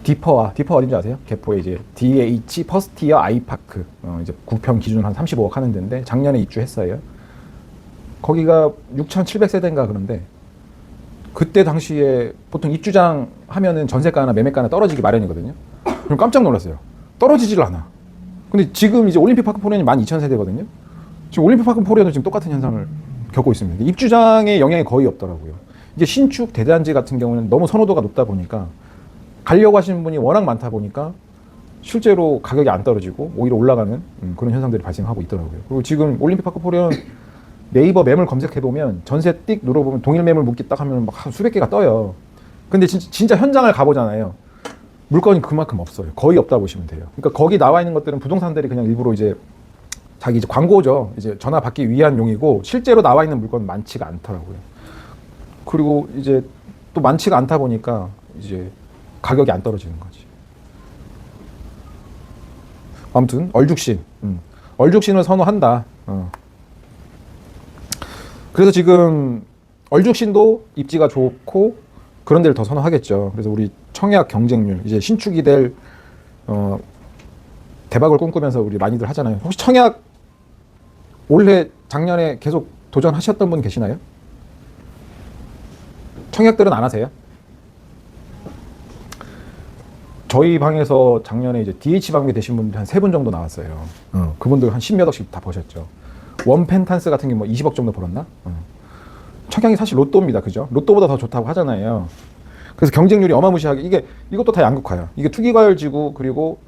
디퍼 어딘지 아세요? 개포에 이제 DH 퍼스티어 아이파크 이제 구평 기준 한 35억 하는 데인데 작년에 입주했어요. 거기가 6,700세대인가 그런데 그때 당시에 보통 입주장 하면은 전세가나 매매가나 떨어지기 마련이거든요. 그럼 깜짝 놀랐어요. 떨어지질 않아. 근데 지금 이제 올림픽 파크 포레는 12,000세대거든요. 지금 올림픽 파크 포레도 지금 똑같은 현상을 겪고 있습니다. 입주장에 영향이 거의 없더라고요. 이제 신축 대단지 같은 경우는 너무 선호도가 높다 보니까 가려고 하시는 분이 워낙 많다 보니까 실제로 가격이 안 떨어지고 오히려 올라가는 그런 현상들이 발생하고 있더라고요. 그리고 지금 올림픽파크 포레온 네이버 매물 검색해보면 전세 띡 눌러보면 동일 매물 묻기 딱 하면 막 수백 개가 떠요. 근데 진짜 현장을 가보잖아요. 물건이 그만큼 없어요. 거의 없다 보시면 돼요. 그러니까 거기 나와 있는 것들은 부동산들이 그냥 일부러 이제 자기 이제 광고죠. 이제 전화 받기 위한 용이고 실제로 나와 있는 물건은 많지가 않더라고요. 그리고 이제 또 많지가 않다 보니까 이제 가격이 안 떨어지는 거지. 아무튼 얼죽신, 얼죽신을 선호한다. 그래서 지금 얼죽신도 입지가 좋고 그런 데를 더 선호하겠죠. 그래서 우리 청약 경쟁률, 이제 신축이 될 대박을 꿈꾸면서 우리 많이들 하잖아요. 혹시 청약 올해 작년에 계속 도전하셨던 분 계시나요? 청약들은 안 하세요? 저희 방에서 작년에 이제 DH방에 되신 분들이 한 3분 정도 나왔어요. 그분들 한 10몇 억씩 다 버셨죠. 원펜탄스 같은 게 뭐 20억 정도 벌었나? 청약이 사실 로또입니다. 그죠? 로또보다 더 좋다고 하잖아요. 그래서 경쟁률이 어마무시하게, 이것도 다 양극화야. 이게 투기과열지구 그리고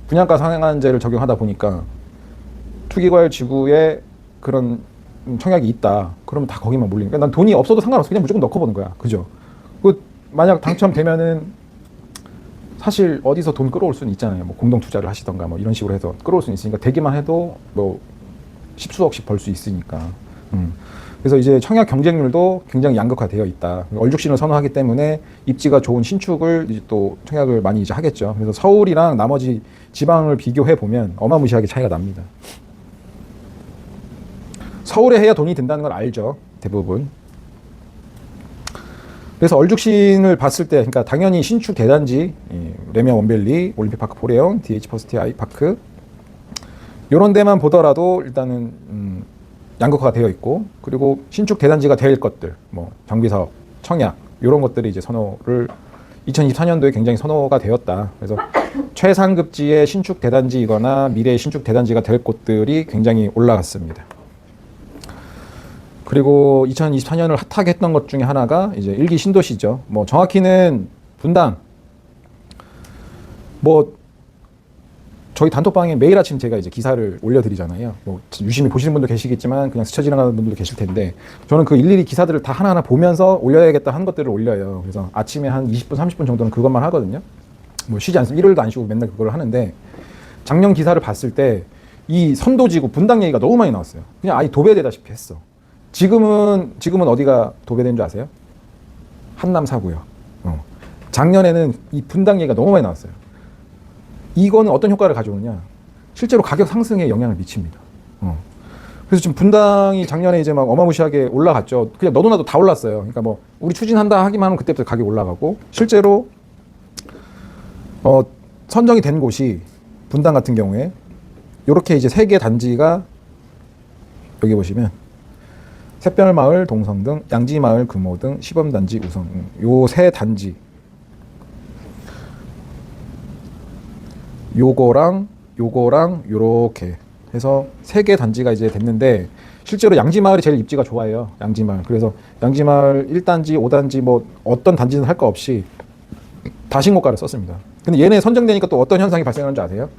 분양가 상한제를 적용하다 보니까 투기과열지구에 그런 청약이 있다. 그러면 다 거기만 몰리니까 난 돈이 없어도 상관없어. 그냥 무조건 넣고 보는 거야. 그죠? 그 만약 당첨되면은 사실 어디서 돈 끌어올 수는 있잖아요. 뭐 공동 투자를 하시던가 뭐 이런 식으로 해서 끌어올 수는 있으니까 되기만 해도 뭐 십수억씩 벌 수 있으니까. 그래서 이제 청약 경쟁률도 굉장히 양극화되어 있다. 얼죽신을 선호하기 때문에 입지가 좋은 신축을 이제 또 청약을 많이 이제 하겠죠. 그래서 서울이랑 나머지 지방을 비교해 보면 어마무시하게 차이가 납니다. 서울에 해야 돈이 든다는 걸 알죠. 대부분. 그래서 얼죽신을 봤을 때, 그러니까 당연히 신축 대단지, 레미안 원밸리, 올림픽파크 포레온, DH 퍼스트 아이파크 이런 데만 보더라도 일단은 양극화가 되어 있고, 그리고 신축 대단지가 될 것들, 뭐 정비사업, 청약 이런 것들이 이제 선호를 2024년도에 굉장히 선호가 되었다. 그래서 최상급지의 신축 대단지이거나 미래의 신축 대단지가 될 곳들이 굉장히 올라갔습니다. 그리고 2024년을 핫하게 했던 것 중에 하나가 이제 일기 신도시죠. 뭐 정확히는 분당. 뭐 저희 단톡방에 매일 아침 제가 이제 기사를 올려드리잖아요. 뭐 유심히 보시는 분도 계시겠지만 그냥 스쳐 지나가는 분들도 계실 텐데 저는 그 일일이 기사들을 다 하나하나 보면서 올려야겠다 한 것들을 올려요. 그래서 아침에 한 20분, 30분 정도는 그것만 하거든요. 뭐 쉬지 않습니다. 일요일도 안 쉬고 맨날 그걸 하는데 작년 기사를 봤을 때 이 선도지구 분당 얘기가 너무 많이 나왔어요. 그냥 아예 도배되다시피 했어. 지금은 어디가 도배된 줄 아세요? 한남 사구요. 작년에는 이 분당 얘기가 너무 많이 나왔어요. 이거는 어떤 효과를 가져오느냐? 실제로 가격 상승에 영향을 미칩니다. 그래서 지금 분당이 작년에 이제 막 어마무시하게 올라갔죠. 그냥 너도 나도 다 올랐어요. 그러니까 뭐 우리 추진한다 하기만 하면 그때부터 가격이 올라가고 실제로 선정이 된 곳이 분당 같은 경우에 이렇게 이제 3개 단지가 여기 보시면 샛별마을, 동성등, 양지마을, 금호등, 시범단지, 우성 요 3단지 요거랑 요렇게 해서 3개 단지가 이제 됐는데 실제로 양지마을이 제일 입지가 좋아요. 양지마을. 그래서 양지마을 1단지, 5단지 뭐 어떤 단지는 할 거 없이 다 신고가를 썼습니다. 근데 얘네 선정되니까 또 어떤 현상이 발생하는지 아세요?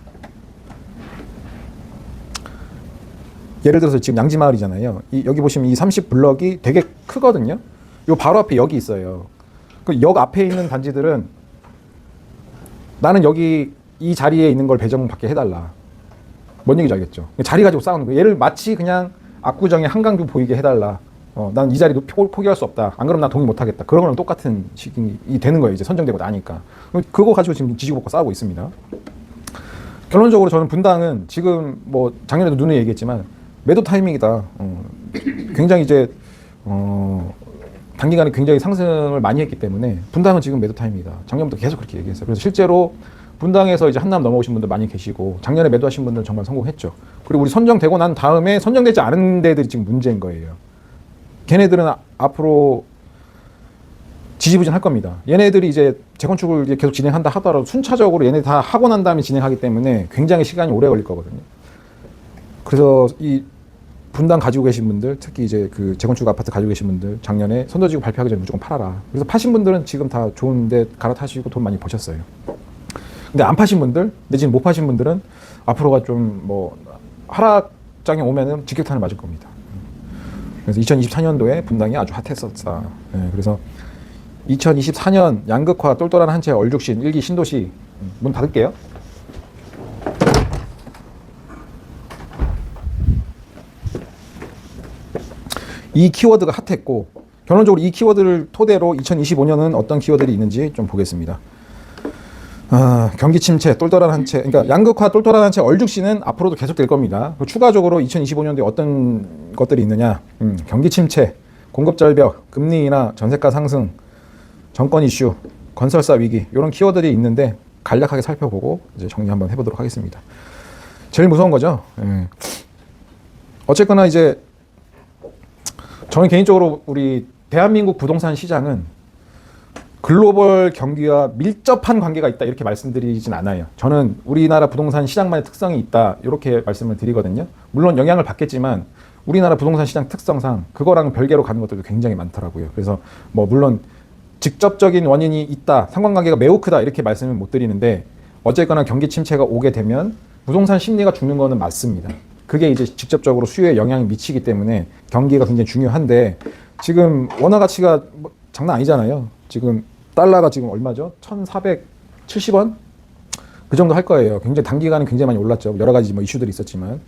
예를 들어서 지금 양지마을이잖아요. 여기 보시면 이 30블럭이 되게 크거든요. 요 바로 앞에 여기 있어요. 그 역 앞에 있는 단지들은 나는 여기 이 자리에 있는 걸 배정받게 해달라. 뭔 얘기인지 알겠죠? 자리 가지고 싸우는 거예요. 얘를 마치 그냥 압구정의 한강뷰 보이게 해달라. 난 이 자리도 포기할 수 없다. 안 그러면 나 동의 못 하겠다. 그런 거랑 똑같은 식이 되는 거예요. 이제 선정되고 나니까. 그거 가지고 지금 지지고 볶고 싸우고 있습니다. 결론적으로 저는 분당은 지금 뭐 작년에도 누누이 얘기했지만 매도 타이밍이다. 굉장히 이제 단기간에 굉장히 상승을 많이 했기 때문에 분당은 지금 매도 타이밍이다. 작년부터 계속 그렇게 얘기했어요. 그래서 실제로 분당에서 이제 한남 넘어오신 분들 많이 계시고 작년에 매도하신 분들은 정말 성공했죠. 그리고 우리 선정되고 난 다음에 선정되지 않은 데들이 지금 문제인 거예요. 걔네들은 앞으로 지지부진할 겁니다. 얘네들이 이제 재건축을 이제 계속 진행한다 하더라도 순차적으로 얘네 다 하고 난 다음에 진행하기 때문에 굉장히 시간이 오래 걸릴 거거든요. 그래서 이 분당 가지고 계신 분들, 특히 이제 그 재건축 아파트 가지고 계신 분들 작년에 선도지구 발표하기 전에 무조건 팔아라. 그래서 파신 분들은 지금 다 좋은데 갈아타시고 돈 많이 버셨어요. 근데 안 파신 분들, 내지는 못 파신 분들은 앞으로가 좀 뭐 하락장에 오면은 직격탄을 맞을 겁니다. 그래서 2024년도에 분당이 아주 핫했었다. 네, 그래서 2024년 양극화 똘똘한 한 채 얼죽신 1기 신도시 문 닫을게요. 이 키워드가 핫했고 결론적으로 이 키워드를 토대로 2025년은 어떤 키워드들이 있는지 좀 보겠습니다. 경기 침체, 똘똘한 한 채, 그러니까 양극화 똘똘한 한 채 얼죽신은 앞으로도 계속될 겁니다. 추가적으로 2025년도에 어떤 것들이 있느냐? 경기 침체, 공급 절벽, 금리 인하, 전세가 상승, 정권 이슈, 건설사 위기 이런 키워드들이 있는데 간략하게 살펴보고 이제 정리 한번 해보도록 하겠습니다. 제일 무서운 거죠. 어쨌거나 이제 저는 개인적으로 우리 대한민국 부동산 시장은 글로벌 경기와 밀접한 관계가 있다 이렇게 말씀드리진 않아요. 저는 우리나라 부동산 시장만의 특성이 있다 이렇게 말씀을 드리거든요. 물론 영향을 받겠지만 우리나라 부동산 시장 특성상 그거랑 별개로 가는 것들도 굉장히 많더라고요. 그래서 뭐 물론 직접적인 원인이 있다, 상관관계가 매우 크다 이렇게 말씀을 못 드리는데 어쨌거나 경기 침체가 오게 되면 부동산 심리가 죽는 거는 맞습니다. 그게 이제 직접적으로 수요에 영향이 미치기 때문에 경기가 굉장히 중요한데 지금 원화 가치가 뭐 장난 아니잖아요. 지금 달러가 지금 얼마죠? 1,470원? 그 정도 할 거예요. 굉장히 단기간에 굉장히 많이 올랐죠. 여러 가지 뭐 이슈들이 있었지만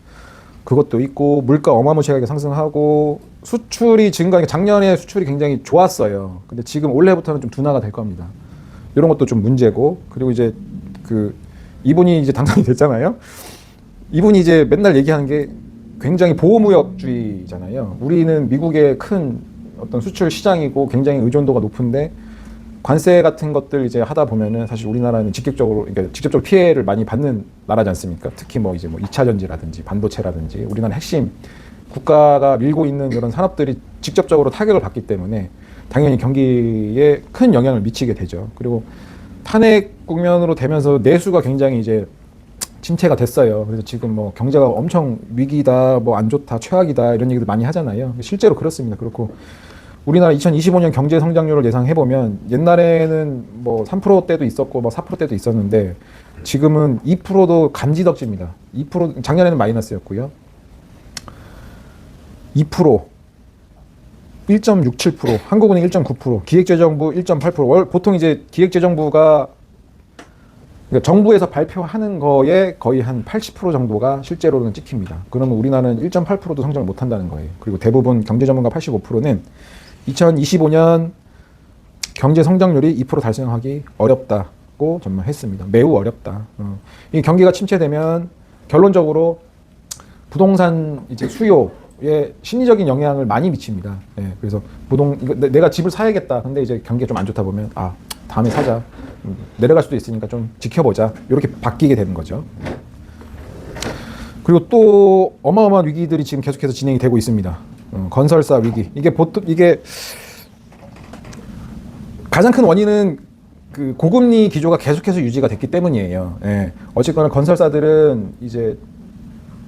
그것도 있고 물가 어마무시하게 상승하고 수출이 증가, 작년에 수출이 굉장히 좋았어요. 근데 지금 올해부터는 좀 둔화가 될 겁니다. 이런 것도 좀 문제고 그리고 이제 그 이분이 이제 당선이 됐잖아요. 이분이 이제 맨날 얘기하는 게 굉장히 보호무역주의잖아요. 우리는 미국의 큰 어떤 수출 시장이고 굉장히 의존도가 높은데 관세 같은 것들 이제 하다 보면은 사실 우리나라는 직접적으로 피해를 많이 받는 나라지 않습니까? 특히 뭐 이제 뭐 2차 전지라든지 반도체라든지 우리나라 핵심 국가가 밀고 있는 그런 산업들이 직접적으로 타격을 받기 때문에 당연히 경기에 큰 영향을 미치게 되죠. 그리고 탄핵 국면으로 되면서 내수가 굉장히 이제 침체가 됐어요. 그래서 지금 뭐 경제가 엄청 위기다, 뭐 안 좋다, 최악이다 이런 얘기들 많이 하잖아요. 실제로 그렇습니다. 그렇고 우리나라 2025년 경제 성장률을 예상해 보면 옛날에는 뭐 3%대도 있었고 뭐 4%대도 있었는데 지금은 2%도 감지덕지입니다. 2% 작년에는 마이너스였고요. 2%, 1.67%, 한국은행 1.9%, 기획재정부 1.8%. 보통 이제 기획재정부가 그러니까 정부에서 발표하는 거에 거의 한 80% 정도가 실제로는 찍힙니다. 그러면 우리나라는 1.8%도 성장을 못 한다는 거예요. 그리고 대부분 경제 전문가 85%는 2025년 경제 성장률이 2% 달성하기 어렵다고 전망했습니다. 매우 어렵다. 이 경기가 침체되면 결론적으로 부동산 이제 수요에 심리적인 영향을 많이 미칩니다. 예, 그래서 내가 집을 사야겠다. 근데 이제 경기가 좀 안 좋다 보면 다음에 사자. 내려갈 수도 있으니까 좀 지켜보자. 이렇게 바뀌게 되는 거죠. 그리고 또 어마어마한 위기들이 지금 계속해서 진행이 되고 있습니다. 건설사 위기. 이게 가장 큰 원인은 그 고금리 기조가 계속해서 유지가 됐기 때문이에요. 예. 어쨌거나 건설사들은 이제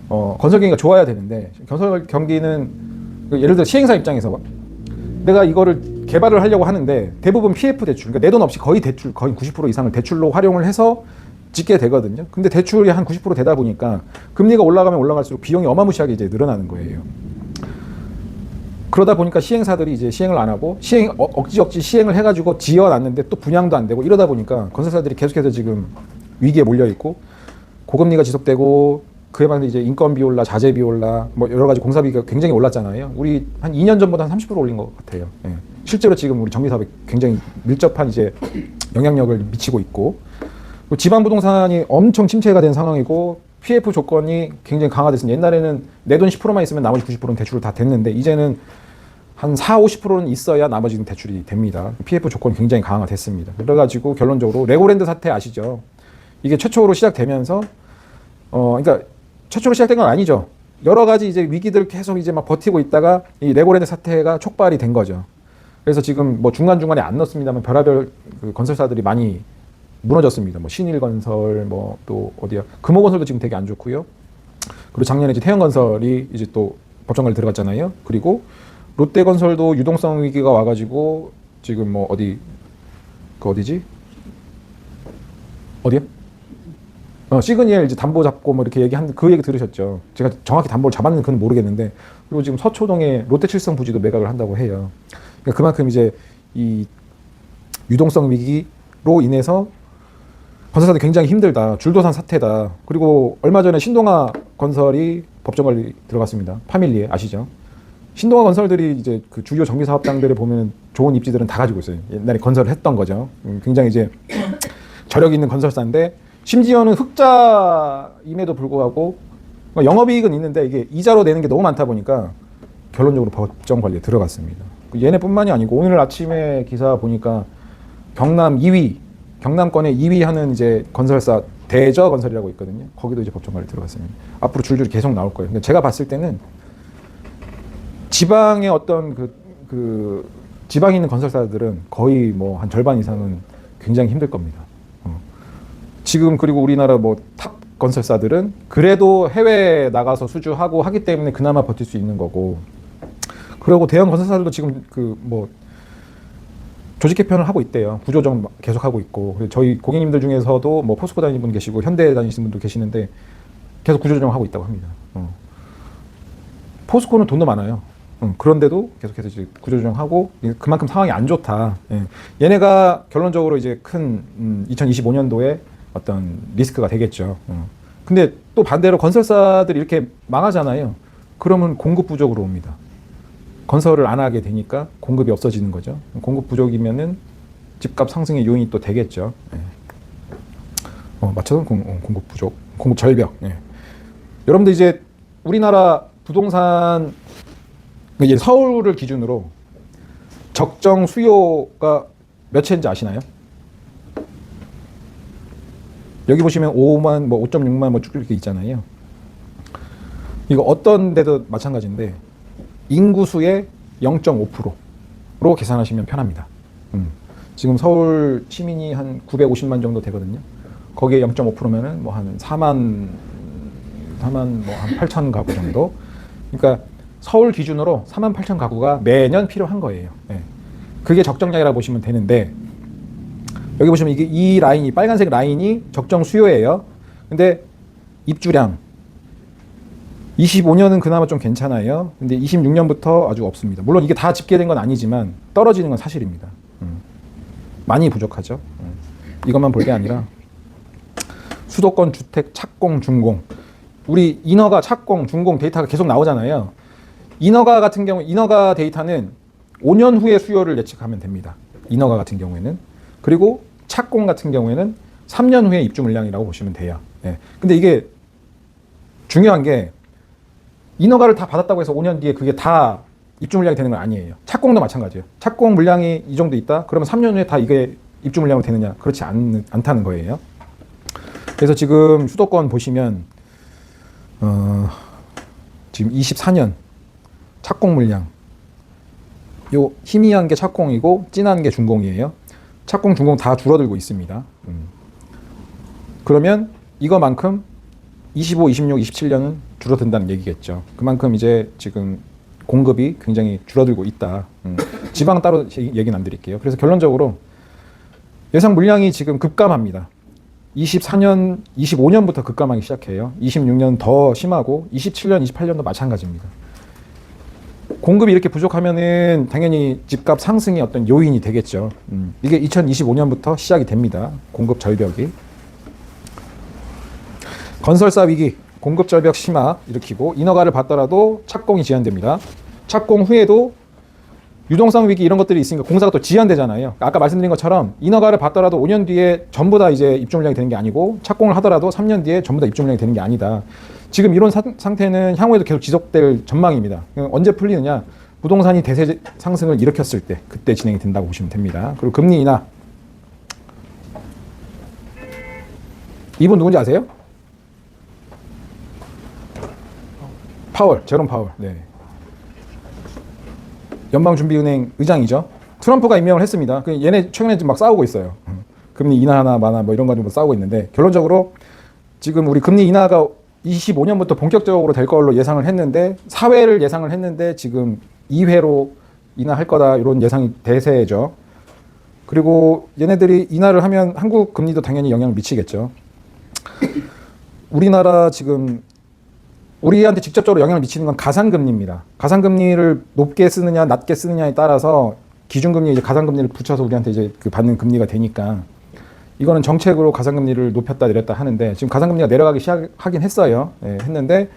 건설 경기가 좋아야 되는데 건설 경기는 예를 들어 시행사 입장에서 내가 이거를 개발을 하려고 하는데 대부분 PF 대출, 그러니까 내 돈 없이 거의 90% 이상을 대출로 활용을 해서 짓게 되거든요. 근데 대출이 한 90% 되다 보니까 금리가 올라가면 올라갈수록 비용이 어마무시하게 이제 늘어나는 거예요. 그러다 보니까 시행사들이 이제 시행을 안 하고 억지 시행을 해가지고 지어놨는데 또 분양도 안 되고 이러다 보니까 건설사들이 계속해서 지금 위기에 몰려 있고 고금리가 지속되고 그에 반해 이제 인건비 올라, 자재비 올라, 뭐 여러 가지 공사비가 굉장히 올랐잖아요. 우리 한 2년 전보다 한 30% 올린 것 같아요. 예. 실제로 지금 우리 정비 사업에 굉장히 밀접한 이제 영향력을 미치고 있고, 지방 부동산이 엄청 침체가 된 상황이고 PF 조건이 굉장히 강화됐습니다. 옛날에는 내 돈 10%만 있으면 나머지 90%는 대출을 다 됐는데 이제는 한 50%는 있어야 나머지는 대출이 됩니다. PF 조건이 굉장히 강화됐습니다. 그래가지고 결론적으로 레고랜드 사태 아시죠? 이게 최초로 시작되면서 그러니까 최초로 시작된 건 아니죠. 여러 가지 이제 위기들 계속 이제 막 버티고 있다가 이 레고랜드 사태가 촉발이 된 거죠. 그래서 지금 뭐 중간중간에 안 넣습니다만 별의별 그 건설사들이 많이 무너졌습니다. 뭐 신일건설, 뭐 또 어디야 금호건설도 지금 되게 안 좋고요. 그리고 작년에 이제 태영건설이 이제 또 법정관리 들어갔잖아요. 그리고 롯데건설도 유동성 위기가 와가지고 지금 뭐 어디 그 어디지? 어디야? 시그니엘 이제 담보 잡고 뭐 이렇게 얘기한 그 얘기 들으셨죠. 제가 정확히 담보를 잡았는지 그건 모르겠는데, 그리고 지금 서초동에 롯데칠성 부지도 매각을 한다고 해요. 그러니까 그만큼 이제 이 유동성 위기로 인해서 건설사들 굉장히 힘들다, 줄도산 사태다. 그리고 얼마 전에 신동아 건설이 법정관리 들어갔습니다. 파밀리에 아시죠? 신동아 건설들이 이제 그 주요 정비 사업장들을 보면 좋은 입지들은 다 가지고 있어요. 옛날에 건설을 했던 거죠. 굉장히 이제 저력 있는 건설사인데, 심지어는 흑자임에도 불구하고 영업이익은 있는데 이게 이자로 내는 게 너무 많다 보니까 결론적으로 법정 관리에 들어갔습니다. 얘네뿐만이 아니고 오늘 아침에 기사 보니까 경남 2위, 경남권에 2위 하는 이제 건설사 대저 건설이라고 있거든요. 거기도 이제 법정 관리 들어갔습니다. 앞으로 줄줄이 계속 나올 거예요. 근데 제가 봤을 때는 지방의 어떤 그 지방에 있는 건설사들은 거의 뭐 한 절반 이상은 굉장히 힘들 겁니다. 지금 그리고 우리나라 뭐 탑 건설사들은 그래도 해외에 나가서 수주하고 하기 때문에 그나마 버틸 수 있는 거고, 그리고 대형 건설사들도 지금 그 뭐 조직 개편을 하고 있대요. 구조조정 계속 하고 있고, 저희 고객님들 중에서도 뭐 포스코 다니는 분 계시고 현대 다니시는 분도 계시는데 계속 구조조정 하고 있다고 합니다. 포스코는 돈도 많아요. 그런데도 계속해서 이제 구조조정하고 그만큼 상황이 안 좋다. 얘네가 결론적으로 이제 큰 2025년도에 어떤 리스크가 되겠죠. 근데 또 반대로 건설사들이 이렇게 망하잖아요. 그러면 공급 부족으로 옵니다. 건설을 안 하게 되니까 공급이 없어지는 거죠. 공급 부족이면은 집값 상승의 요인이 또 되겠죠. 맞춰서 공급 부족, 공급 절벽. 여러분들 이제 우리나라 부동산, 이제 서울을 기준으로 적정 수요가 몇 채인지 아시나요? 여기 보시면 5만, 뭐 5.6만 뭐 쭉 이렇게 있잖아요. 이거 어떤 데도 마찬가지인데 인구수의 0.5%로 계산하시면 편합니다. 지금 서울 시민이 한 950만 정도 되거든요. 거기에 0.5%면은 뭐 한 4만 뭐 한 8천 가구 정도. 그러니까 서울 기준으로 4만 8천 가구가 매년 필요한 거예요. 그게 적정량이라고 보시면 되는데, 여기 보시면 이게 이 라인이 빨간색 라인이 적정 수요예요. 근데 입주량 25년은 그나마 좀 괜찮아요. 근데 26년부터 아주 없습니다. 물론 이게 다 집계된 건 아니지만 떨어지는 건 사실입니다. 많이 부족하죠. 이것만 볼 게 아니라 수도권 주택 착공 준공, 우리 인허가 착공 준공 데이터가 계속 나오잖아요. 인허가 같은 경우, 인허가 데이터는 5년 후의 수요를 예측하면 됩니다. 인허가 같은 경우에는. 그리고 착공 같은 경우에는 3년 후에 입주 물량이라고 보시면 돼요. 근데 이게 중요한 게 인허가를 다 받았다고 해서 5년 뒤에 그게 다 입주 물량이 되는 건 아니에요. 착공도 마찬가지예요. 착공 물량이 이 정도 있다? 그러면 3년 후에 다 이게 입주 물량으로 되느냐? 그렇지 않다는 거예요. 그래서 지금 수도권 보시면 지금 24년 착공 물량, 요 희미한 게 착공이고 진한 게 준공이에요. 착공, 준공 다 줄어들고 있습니다. 그러면 이거만큼 25, 26, 27년은 줄어든다는 얘기겠죠. 그만큼 이제 지금 공급이 굉장히 줄어들고 있다. 지방 따로 얘기는 안 드릴게요. 그래서 결론적으로 예상 물량이 지금 급감합니다. 24년, 25년부터 급감하기 시작해요. 26년 더 심하고 27년, 28년도 마찬가지입니다. 공급이 이렇게 부족하면은 당연히 집값 상승의 어떤 요인이 되겠죠. 이게 2025년부터 시작이 됩니다. 공급 절벽이. 건설사 위기, 공급 절벽 심화 일으키고, 인허가를 받더라도 착공이 지연됩니다. 착공 후에도 유동성 위기 이런 것들이 있으니까 공사가 또 지연되잖아요. 아까 말씀드린 것처럼 인허가를 받더라도 5년 뒤에 전부 다 이제 입주 물량이 되는 게 아니고, 착공을 하더라도 3년 뒤에 전부 다 입주 물량이 되는 게 아니다. 지금 이런 상태는 향후에도 계속 지속될 전망입니다. 언제 풀리느냐? 부동산이 대세 상승을 일으켰을 때, 그때 진행이 된다고 보시면 됩니다. 그리고 금리 인하. 이분 누군지 아세요? 파월, 제롬 파월. 네. 연방준비은행 의장이죠. 트럼프가 임명을 했습니다. 얘네 최근에 좀 막 싸우고 있어요. 금리 인하나 마나 뭐 이런 거 가지고 싸우고 있는데, 결론적으로 지금 우리 금리 인하가 25년부터 본격적으로 될 걸로 예상을 했는데 4회를 예상을 했는데 지금 2회로 인하할 거다 이런 예상이 대세죠. 그리고 얘네들이 인하를 하면 한국 금리도 당연히 영향을 미치겠죠. 우리나라 지금 우리한테 직접적으로 영향을 미치는 건 가산금리입니다. 가산금리를 높게 쓰느냐 낮게 쓰느냐에 따라서 기준금리에 이제 가산금리를 붙여서 우리한테 이제 그 받는 금리가 되니까 이거는 정책으로 가산금리를 높였다 내렸다 하는데 지금 가산금리가 내려가기 시작하긴 했어요. 예, 했는데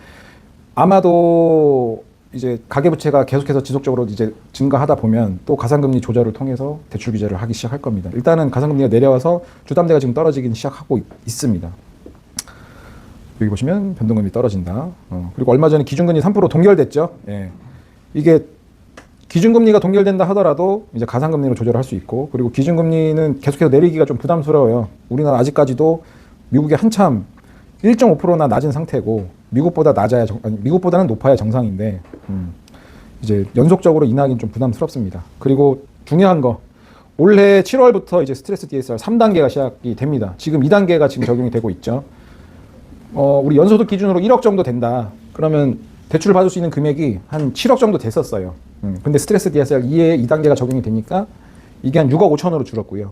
아마도 이제 가계부채가 계속해서 지속적으로 이제 증가하다 보면 또 가산금리 조절을 통해서 대출 규제를 하기 시작할 겁니다. 일단은 가산금리가 내려와서 주담대가 지금 떨어지긴 시작하고 있습니다. 여기 보시면 변동금리 떨어진다. 그리고 얼마 전에 기준금리 3% 동결됐죠. 예. 이게 기준금리가 동결된다 하더라도 이제 가산금리로 조절할 수 있고 그리고 기준금리는 계속해서 내리기가 좀 부담스러워요. 우리나라 아직까지도 미국이 한참 1.5%나 낮은 상태고 미국보다 낮아야 미국보다는 높아야 정상인데 이제 연속적으로 인하하기는 좀 부담스럽습니다. 그리고 중요한 거 올해 7월부터 이제 스트레스 DSR 3단계가 시작이 됩니다. 지금 2단계가 지금 적용이 되고 있죠. 우리 연소득 기준으로 1억 정도 된다. 그러면 대출을 받을 수 있는 금액이 한 7억 정도 됐었어요. 근데 스트레스 DSR 2에 2단계가 적용이 되니까 이게 한 6억 5천으로 줄었고요.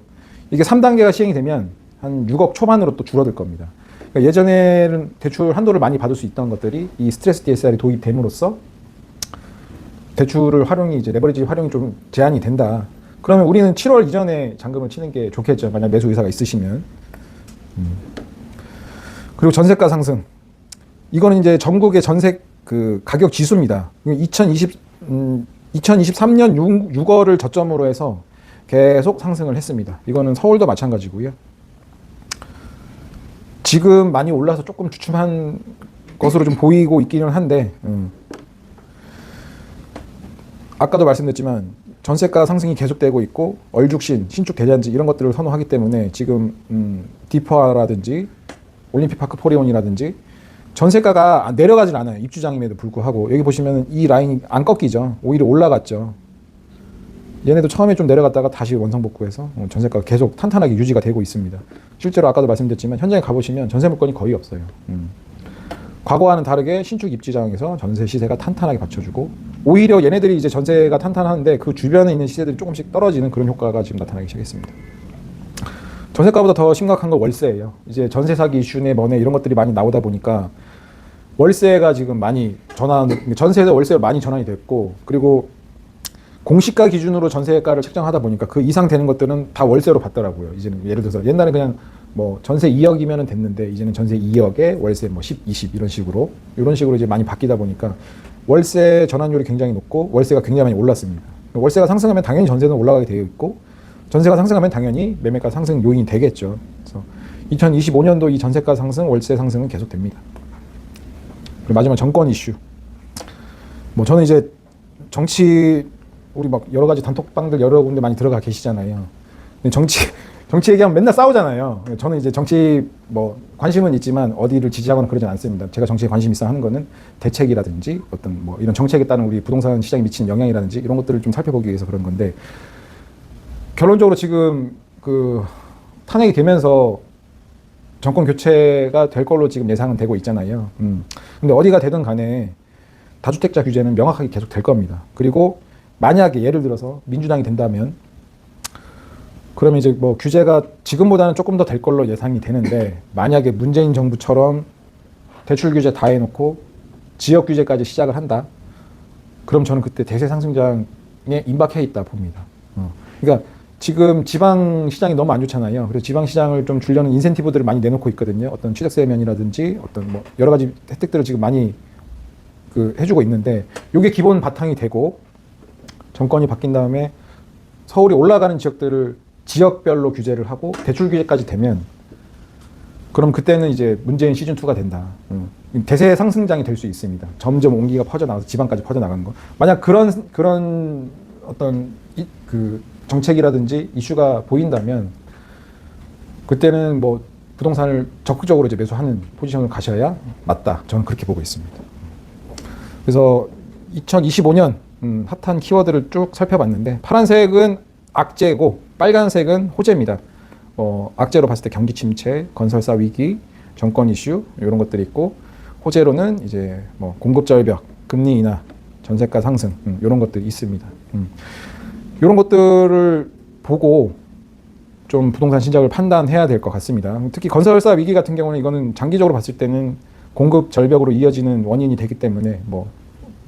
이게 3단계가 시행이 되면 한 6억 초반으로 또 줄어들 겁니다. 그러니까 예전에는 대출 한도를 많이 받을 수 있던 것들이 이 스트레스 DSR이 도입됨으로써 대출을 활용이 이제 레버리지 활용이 좀 제한이 된다. 그러면 우리는 7월 이전에 잔금을 치는 게 좋겠죠. 만약 매수 의사가 있으시면. 그리고 전세가 상승. 이거는 이제 전국의 전세 그 가격 지수입니다. 2023년 6월을 저점으로 해서 계속 상승을 했습니다. 이거는 서울도 마찬가지고요. 지금 많이 올라서 조금 주춤한 것으로 좀 보이고 있기는 한데 아까도 말씀드렸지만 전세가 상승이 계속되고 있고 얼죽신, 신축 대단지 이런 것들을 선호하기 때문에 지금 디퍼라든지 올림픽파크 포리온이라든지 전세가가 내려가질 않아요. 입주장임에도 불구하고 여기 보시면 이 라인이 안 꺾이죠. 오히려 올라갔죠. 얘네도 처음에 좀 내려갔다가 다시 원상복구해서 전세가가 계속 탄탄하게 유지가 되고 있습니다. 실제로 아까도 말씀드렸지만 현장에 가보시면 전세 물건이 거의 없어요. 과거와는 다르게 신축 입주장에서 전세 시세가 탄탄하게 받쳐주고 오히려 얘네들이 이제 전세가 탄탄한데 그 주변에 있는 시세들이 조금씩 떨어지는 그런 효과가 지금 나타나기 시작했습니다. 전세가보다 더 심각한 건 월세예요. 이제 전세 사기 이슈네 뭐네 이런 것들이 많이 나오다 보니까 월세가 지금 많이 전세에서 월세가 많이 전환이 됐고 그리고 공시가 기준으로 전세가를 책정하다 보니까 그 이상 되는 것들은 다 월세로 받더라고요. 이제는 예를 들어서 옛날에 그냥 뭐 전세 2억이면 됐는데 이제는 전세 2억에 월세 뭐 10, 20 이런 식으로 이제 많이 바뀌다 보니까 월세 전환율이 굉장히 높고 월세가 굉장히 많이 올랐습니다. 월세가 상승하면 당연히 전세는 올라가게 되어 있고 전세가 상승하면 당연히 매매가 상승 요인이 되겠죠. 그래서 2025년도 이 전세가 상승, 월세 상승은 계속됩니다. 그리고 마지막 정권 이슈. 뭐 저는 이제 정치 우리 막 여러 가지 단톡방들 여러 군데 많이 들어가 계시잖아요. 근데 정치 얘기하면 맨날 싸우잖아요. 저는 이제 정치 뭐 관심은 있지만 어디를 지지하거나 그러진 않습니다. 제가 정치에 관심 있어 하는 거는 대책이라든지 어떤 뭐 이런 정책에 따른 우리 부동산 시장에 미치는 영향이라든지 이런 것들을 좀 살펴보기 위해서 그런 건데 결론적으로 지금 그 탄핵이 되면서 정권 교체가 될 걸로 지금 예상은 되고 있잖아요. 근데 어디가 되든 간에 다주택자 규제는 명확하게 계속 될 겁니다. 그리고 만약에 예를 들어서 민주당이 된다면 그러면 이제 뭐 규제가 지금보다는 조금 더 될 걸로 예상이 되는데 만약에 문재인 정부처럼 대출 규제 다 해놓고 지역 규제까지 시작을 한다. 그럼 저는 그때 대세 상승장에 임박해 있다 봅니다. 그러니까 지금 지방 시장이 너무 안 좋잖아요. 그래서 지방 시장을 좀 주려는 인센티브들을 많이 내놓고 있거든요. 어떤 취득세 면이라든지 어떤 뭐 여러 가지 혜택들을 지금 많이 해주고 있는데 이게 기본 바탕이 되고 정권이 바뀐 다음에 서울이 올라가는 지역들을 지역별로 규제를 하고 대출 규제까지 되면 그럼 그때는 이제 문재인 시즌2가 된다. 대세 상승장이 될 수 있습니다. 점점 온기가 퍼져나가서 지방까지 퍼져나가는 거. 만약 그런 어떤 그 정책이라든지 이슈가 보인다면 그때는 뭐 부동산을 적극적으로 이제 매수하는 포지션을 가셔야 맞다. 저는 그렇게 보고 있습니다. 그래서 2025년 핫한 키워드를 쭉 살펴봤는데 파란색은 악재고 빨간색은 호재입니다. 악재로 봤을 때 경기 침체, 건설사 위기, 정권 이슈 이런 것들이 있고 호재로는 이제 뭐 공급 절벽, 금리 인하, 전세가 상승 이런 것들이 있습니다. 이런 것들을 보고 좀 부동산 시장을 판단해야 될 것 같습니다. 특히 건설사 위기 같은 경우는 이거는 장기적으로 봤을 때는 공급 절벽으로 이어지는 원인이 되기 때문에 뭐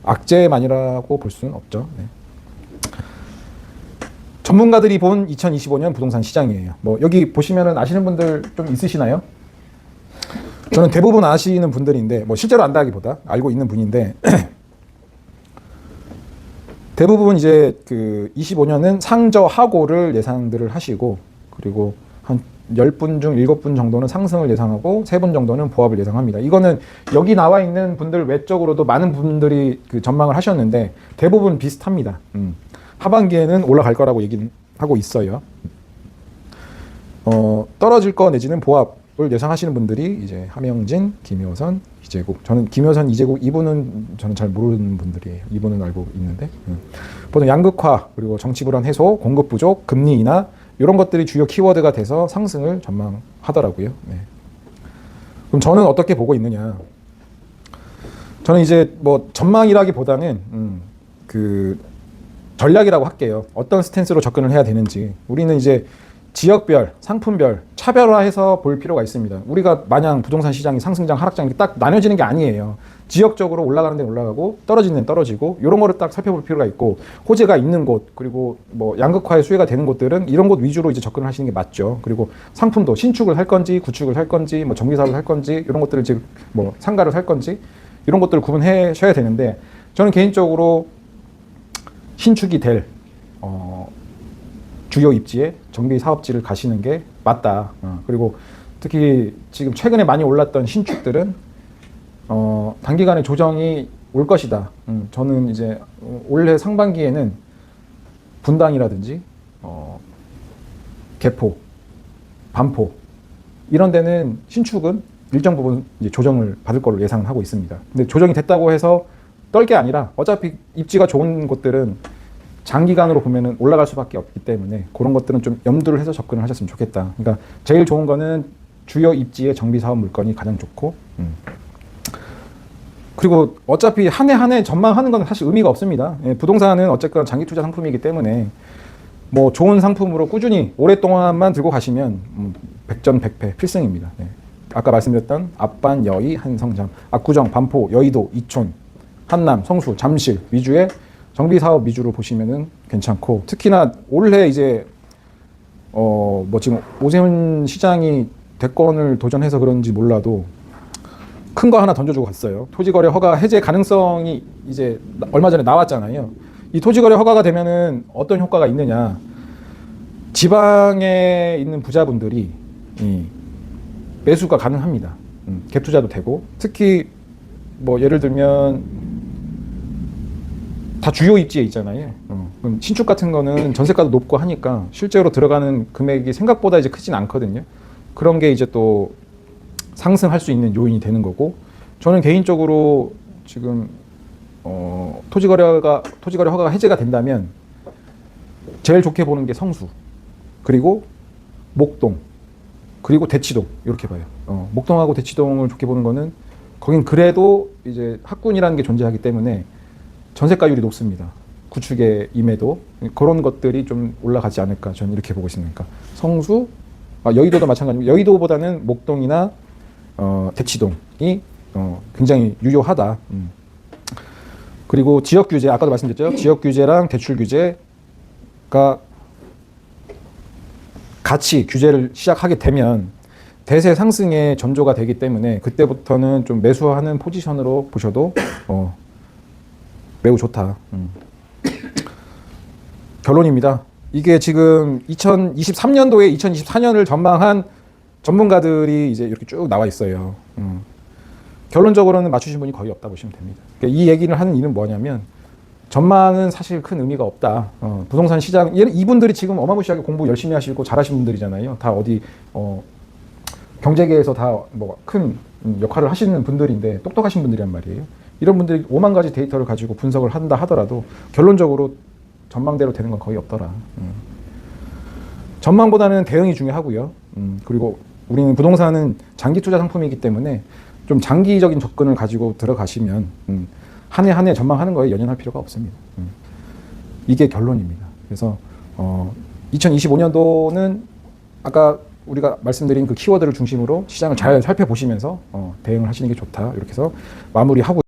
악재만이라고 볼 수는 없죠. 네. 전문가들이 본 2025년 부동산 시장이에요. 뭐 여기 보시면은 아시는 분들 좀 있으시나요? 저는 대부분 아시는 분들인데 뭐 실제로 안다기보다 알고 있는 분인데 대부분 이제 그 25년은 상저하고를 예상들을 하시고 그리고 한 10분 중 7분 정도는 상승을 예상하고 3분 정도는 보합을 예상합니다. 이거는 여기 나와 있는 분들 외적으로도 많은 분들이 그 전망을 하셨는데 대부분 비슷합니다. 하반기에는 올라갈 거라고 얘기는 하고 있어요. 떨어질 거 내지는 보합을 예상하시는 분들이 이제 함영진, 김효선, 이재국. 저는 김효선, 이재국 이분은 저는 잘 모르는 분들이에요. 이분은 알고 있는데 보통 양극화 그리고 정치 불안 해소, 공급 부족, 금리 인하 이런 것들이 주요 키워드가 돼서 상승을 전망하더라고요. 네. 그럼 저는 어떻게 보고 있느냐? 저는 이제 뭐 전망이라기보다는 그 전략이라고 할게요. 어떤 스탠스로 접근을 해야 되는지. 우리는 이제 지역별, 상품별 차별화해서 볼 필요가 있습니다. 우리가 마냥 부동산 시장이 상승장, 하락장 딱 나눠지는 게 아니에요. 지역적으로 올라가는 데는 올라가고 떨어지는 데는 떨어지고 이런 거를 딱 살펴볼 필요가 있고 호재가 있는 곳 그리고 뭐 양극화의 수혜가 되는 곳들은 이런 곳 위주로 이제 접근을 하시는 게 맞죠. 그리고 상품도 신축을 할 건지 구축을 할 건지 뭐 정비 사업을 할 건지 이런 것들을 이제 뭐 상가를 살 건지 이런 것들을 구분하셔야 되는데 저는 개인적으로 신축이 될 주요 입지에 정비 사업지를 가시는 게 맞다. 그리고 특히 지금 최근에 많이 올랐던 신축들은 단기간에 조정이 올 것이다. 저는 이제 올해 상반기에는 분당이라든지 개포, 반포 이런 데는 신축은 일정 부분 이제 조정을 받을 걸로 예상하고 있습니다. 근데 조정이 됐다고 해서 떨 게 아니라 어차피 입지가 좋은 곳들은 장기간으로 보면은 올라갈 수밖에 없기 때문에 그런 것들은 좀 염두를 해서 접근을 하셨으면 좋겠다. 그러니까 제일 좋은 거는 주요 입지의 정비 사업 물건이 가장 좋고 그리고 어차피 한 해 한 해 전망하는 건 사실 의미가 없습니다. 예, 부동산은 어쨌거나 장기 투자 상품이기 때문에 뭐 좋은 상품으로 꾸준히 오랫동안만 들고 가시면 백전백패 필승입니다. 예. 아까 말씀드렸던 앞반, 여의, 한성장, 압구정, 반포, 여의도, 이촌, 한남, 성수, 잠실 위주의 정비 사업 위주로 보시면은 괜찮고 특히나 올해 이제 뭐 지금 오세훈 시장이 대권을 도전해서 그런지 몰라도 큰 거 하나 던져주고 갔어요. 토지거래 허가 해제 가능성이 이제 얼마 전에 나왔잖아요. 이 토지거래 허가가 되면은 어떤 효과가 있느냐? 지방에 있는 부자분들이 매수가 가능합니다. 갭 투자도 되고 특히 뭐 예를 들면 다 주요 입지에 있잖아요. 그럼 신축 같은 거는 전세가도 높고 하니까 실제로 들어가는 금액이 생각보다 이제 크진 않거든요. 그런 게 이제 또 상승할 수 있는 요인이 되는 거고 저는 개인적으로 지금 토지거래 허가가 해제가 된다면 제일 좋게 보는 게 성수 그리고 목동 그리고 대치동 이렇게 봐요. 목동하고 대치동을 좋게 보는 거는 거긴 그래도 이제 학군이라는 게 존재하기 때문에 전세가율이 높습니다. 구축의 임에도 그런 것들이 좀 올라가지 않을까 저는 이렇게 보고 있으니까 성수, 여의도도 마찬가지고 여의도보다는 목동이나 대치동이 굉장히 유효하다. 그리고 지역 규제 아까도 말씀드렸죠. 지역 규제랑 대출 규제가 같이 규제를 시작하게 되면 대세 상승의 전조가 되기 때문에 그때부터는 좀 매수하는 포지션으로 보셔도 매우 좋다. 결론입니다. 이게 지금 2023년도에 2024년을 전망한 전문가들이 이제 이렇게 쭉 나와 있어요. 결론적으로는 맞추신 분이 거의 없다 보시면 됩니다. 그러니까 이 얘기를 하는 이유는 뭐냐면 전망은 사실 큰 의미가 없다. 부동산 시장 이분들이 지금 어마무시하게 공부 열심히 하시고 잘하신 분들이잖아요. 다 어디 경제계에서 다 뭐 큰 역할을 하시는 분들인데 똑똑하신 분들이란 말이에요. 이런 분들이 5만 가지 데이터를 가지고 분석을 한다 하더라도 결론적으로 전망대로 되는 건 거의 없더라. 전망보다는 대응이 중요하고요. 그리고 우리는 부동산은 장기 투자 상품이기 때문에 좀 장기적인 접근을 가지고 들어가시면 한 해 한 해 전망하는 거에 연연할 필요가 없습니다. 이게 결론입니다. 그래서 2025년도는 아까 우리가 말씀드린 그 키워드를 중심으로 시장을 잘 살펴보시면서 대응을 하시는 게 좋다. 이렇게 해서 마무리하고